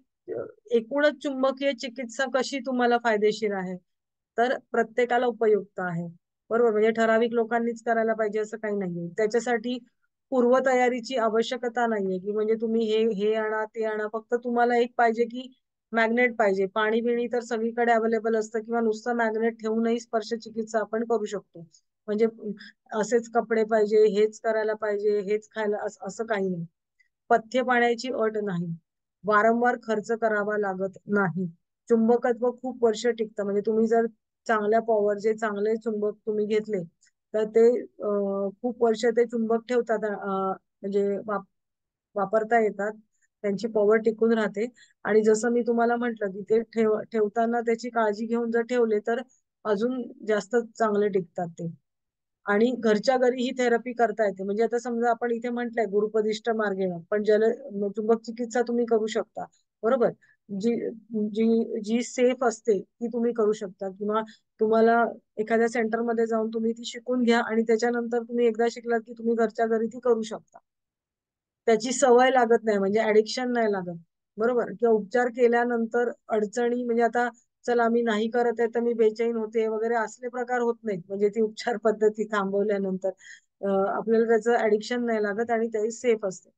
एकूणच चुंबकीय चिकित्सा कशी तुम्हाला फायदेशीर आहे, तर प्रत्येकाला उपयुक्त आहे. बरोबर, म्हणजे ठराविक लोकांनीच करायला पाहिजे असं काही नाहीये. त्याच्यासाठी पूर्वतयारीची आवश्यकता नाहीये की म्हणजे तुम्ही हे आणा ते आणा. फक्त तुम्हाला एक पाहिजे की मॅग्नेट पाहिजे. पाणी बिणी तर सगळीकडे अवेलेबल असतं, किंवा नुसतं मॅग्नेट ठेवूनही स्पर्श चिकित्सा आपण करू शकतो. म्हणजे असेच कपडे पाहिजे, हेच करायला पाहिजे, हेच खायला, असं काही नाही. पथ्य पाण्याची अट नाही. वारंवार खर्च करावा लागत नाही. चुंबकत्व खूप वर्ष टिकतं. म्हणजे तुम्ही जर चांगल्या पॉवरचे चांगले चुंबक तुम्ही घेतले तर ते खूप वर्ष ते चुंबक ठेवतात, म्हणजे वापरता येतात. त्यांची पॉवर टिकून राहते. आणि जसं मी तुम्हाला म्हंटल की ते ठेवताना त्याची काळजी घेऊन जर ठेवले तर अजून जास्त चांगले टिकतात ते. आणि घरच्या घरी ही थेरपी करता येते. म्हणजे आता समजा आपण इथे म्हटलंय गुरुपदिष्ट मार्गे, पण चुंबक चिकित्सा तुम्ही करू शकता. बरोबर, जी जी जी सेफ असते ती तुम्ही करू शकता, किंवा तुम्हाला एखाद्या सेंटरमध्ये जाऊन तुम्ही ती शिकून घ्या आणि त्याच्यानंतर तुम्ही एकदा शिकलात की तुम्ही घरच्या घरी ती करू शकता. त्याची सवय लागत नाही, म्हणजे ऍडिक्शन नाही लागत. बरोबर, किंवा उपचार केल्यानंतर अडचणी, म्हणजे आता चला मी नाही करत आहे तर मी बेचैन होते वगैरे असले प्रकार होत नाहीत, म्हणजे ती उपचार पद्धती थांबवल्यानंतर आपल्याला त्याचं ऍडिक्शन नाही लागत आणि ते सेफ असते.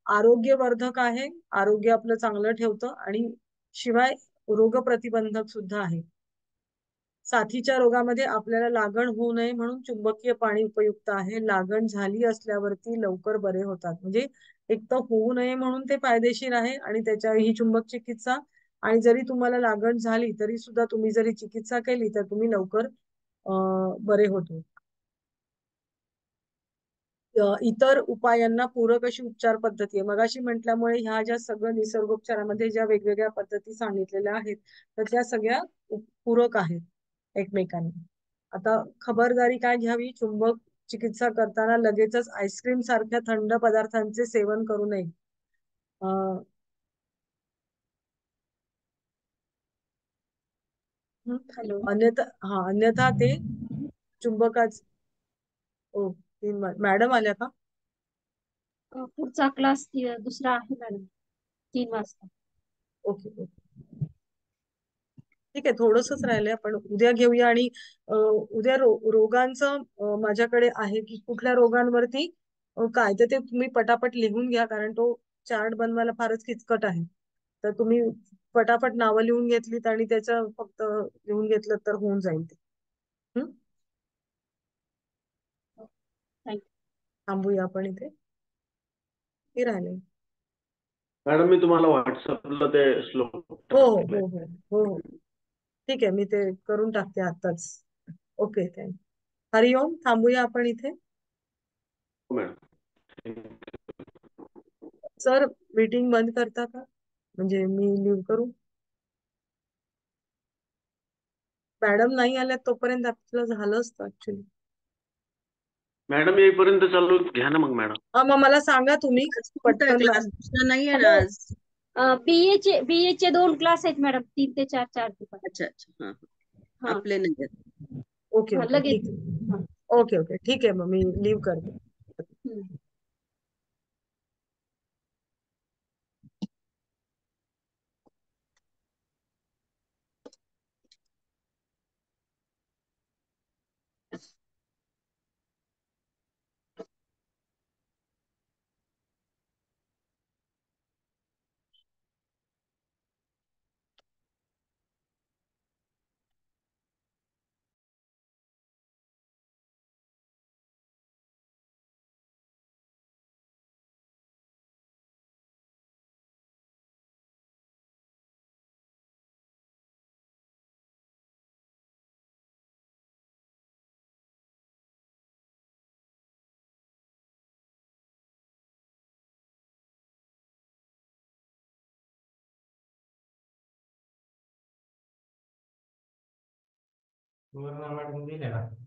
आरोग्यवर्धक आहे, आरोग्य आपलं चांगलं ठेवतं आणि शिवाय रोग प्रतिबंधक सुद्धा आहे. साथीच्या रोगामध्ये आपल्याला लागण होऊ नये म्हणून चुंबकीय पाणी उपयुक्त आहे. लागण झाली असल्यावरती लवकर बरे होतात, म्हणजे एक तर होऊ नये म्हणून ते फायदेशीर आहे आणि त्याच्या ही चुंबक चिकित्सा. आणि जरी तुम्हाला लागण झाली तरी सुद्धा तुम्ही जरी चिकित्सा केली तर तुम्ही लवकर बरे होतो. इतर उपायांना पूरक अशी उपचार पद्धती आहे. मगाशी म्हटल्यामुळे ह्या ज्या सगळं निसर्गोपचारामध्ये ज्या वेगवेगळ्या पद्धती सांगितलेल्या आहेत तर त्या सगळ्या पूरक आहेत एकमेकांना. आता खबरदारी काय घ्यावी? चुंबक चिकित्सा करताना लगेचच आईस्क्रीम सारख्या थंड पदार्थांचे सेवन करू नये. हॅलो. अन्यथा ते चुंबकाच. ओ, मॅडम आल्या का? पुढचा क्लास दुसरा आहे मॅडम 3 वाजता. ओके ओके, ठीक आहे. थोडंसंच राहिलंय, आपण उद्या घेऊया. आणि उद्या रोगांचं माझ्याकडे आहे की कुठल्या रोगांवरती काय, तर ते तुम्ही पटापट लिहून घ्या, कारण तो चार्ट बनवायला फारच किचकट आहे. तर तुम्ही पटापट नावं लिहून घेतलीत आणि त्याचं फक्त लिहून घेतलं तर होऊन जाईल ते. थँक्यू. थांबूया आपण इथे, हे राहिले. मॅडम मी तुम्हाला व्हॉट्सअपला ते श्लोक हो हो टाकलेले हो हो हो हो, ठीक आहे, मी ते करून टाकते आताच. Okay, thank you. हरिओम, थांबूया आपण इथे. मॅडम. सर, मीटिंग बंद करता का? म्हणजे मी लिव्ह करू? मॅडम नाही आल्या तोपर्यंत आपलं झालं असतं ऍक्च्युली. मॅडम येईपर्यंत चालू घ्या ना मग मॅडम. मग मला सांगा तुम्ही आज कोणता पटकन. क्लास दुसरा नाहीये ना हॅलो. आज? बीए चे 2 क्लास आहेत मॅडम, 3 ते 4, 4 ते 5. अच्छा अच्छा, हा हा आपले नाही आहेत. ओके ओके, लगेच. ठीक आहे. हा. ओके ओके, ठीक आहे, मग मी लिव्ह करते. हम्म. सुवर्णा मॅडम गेल्या का?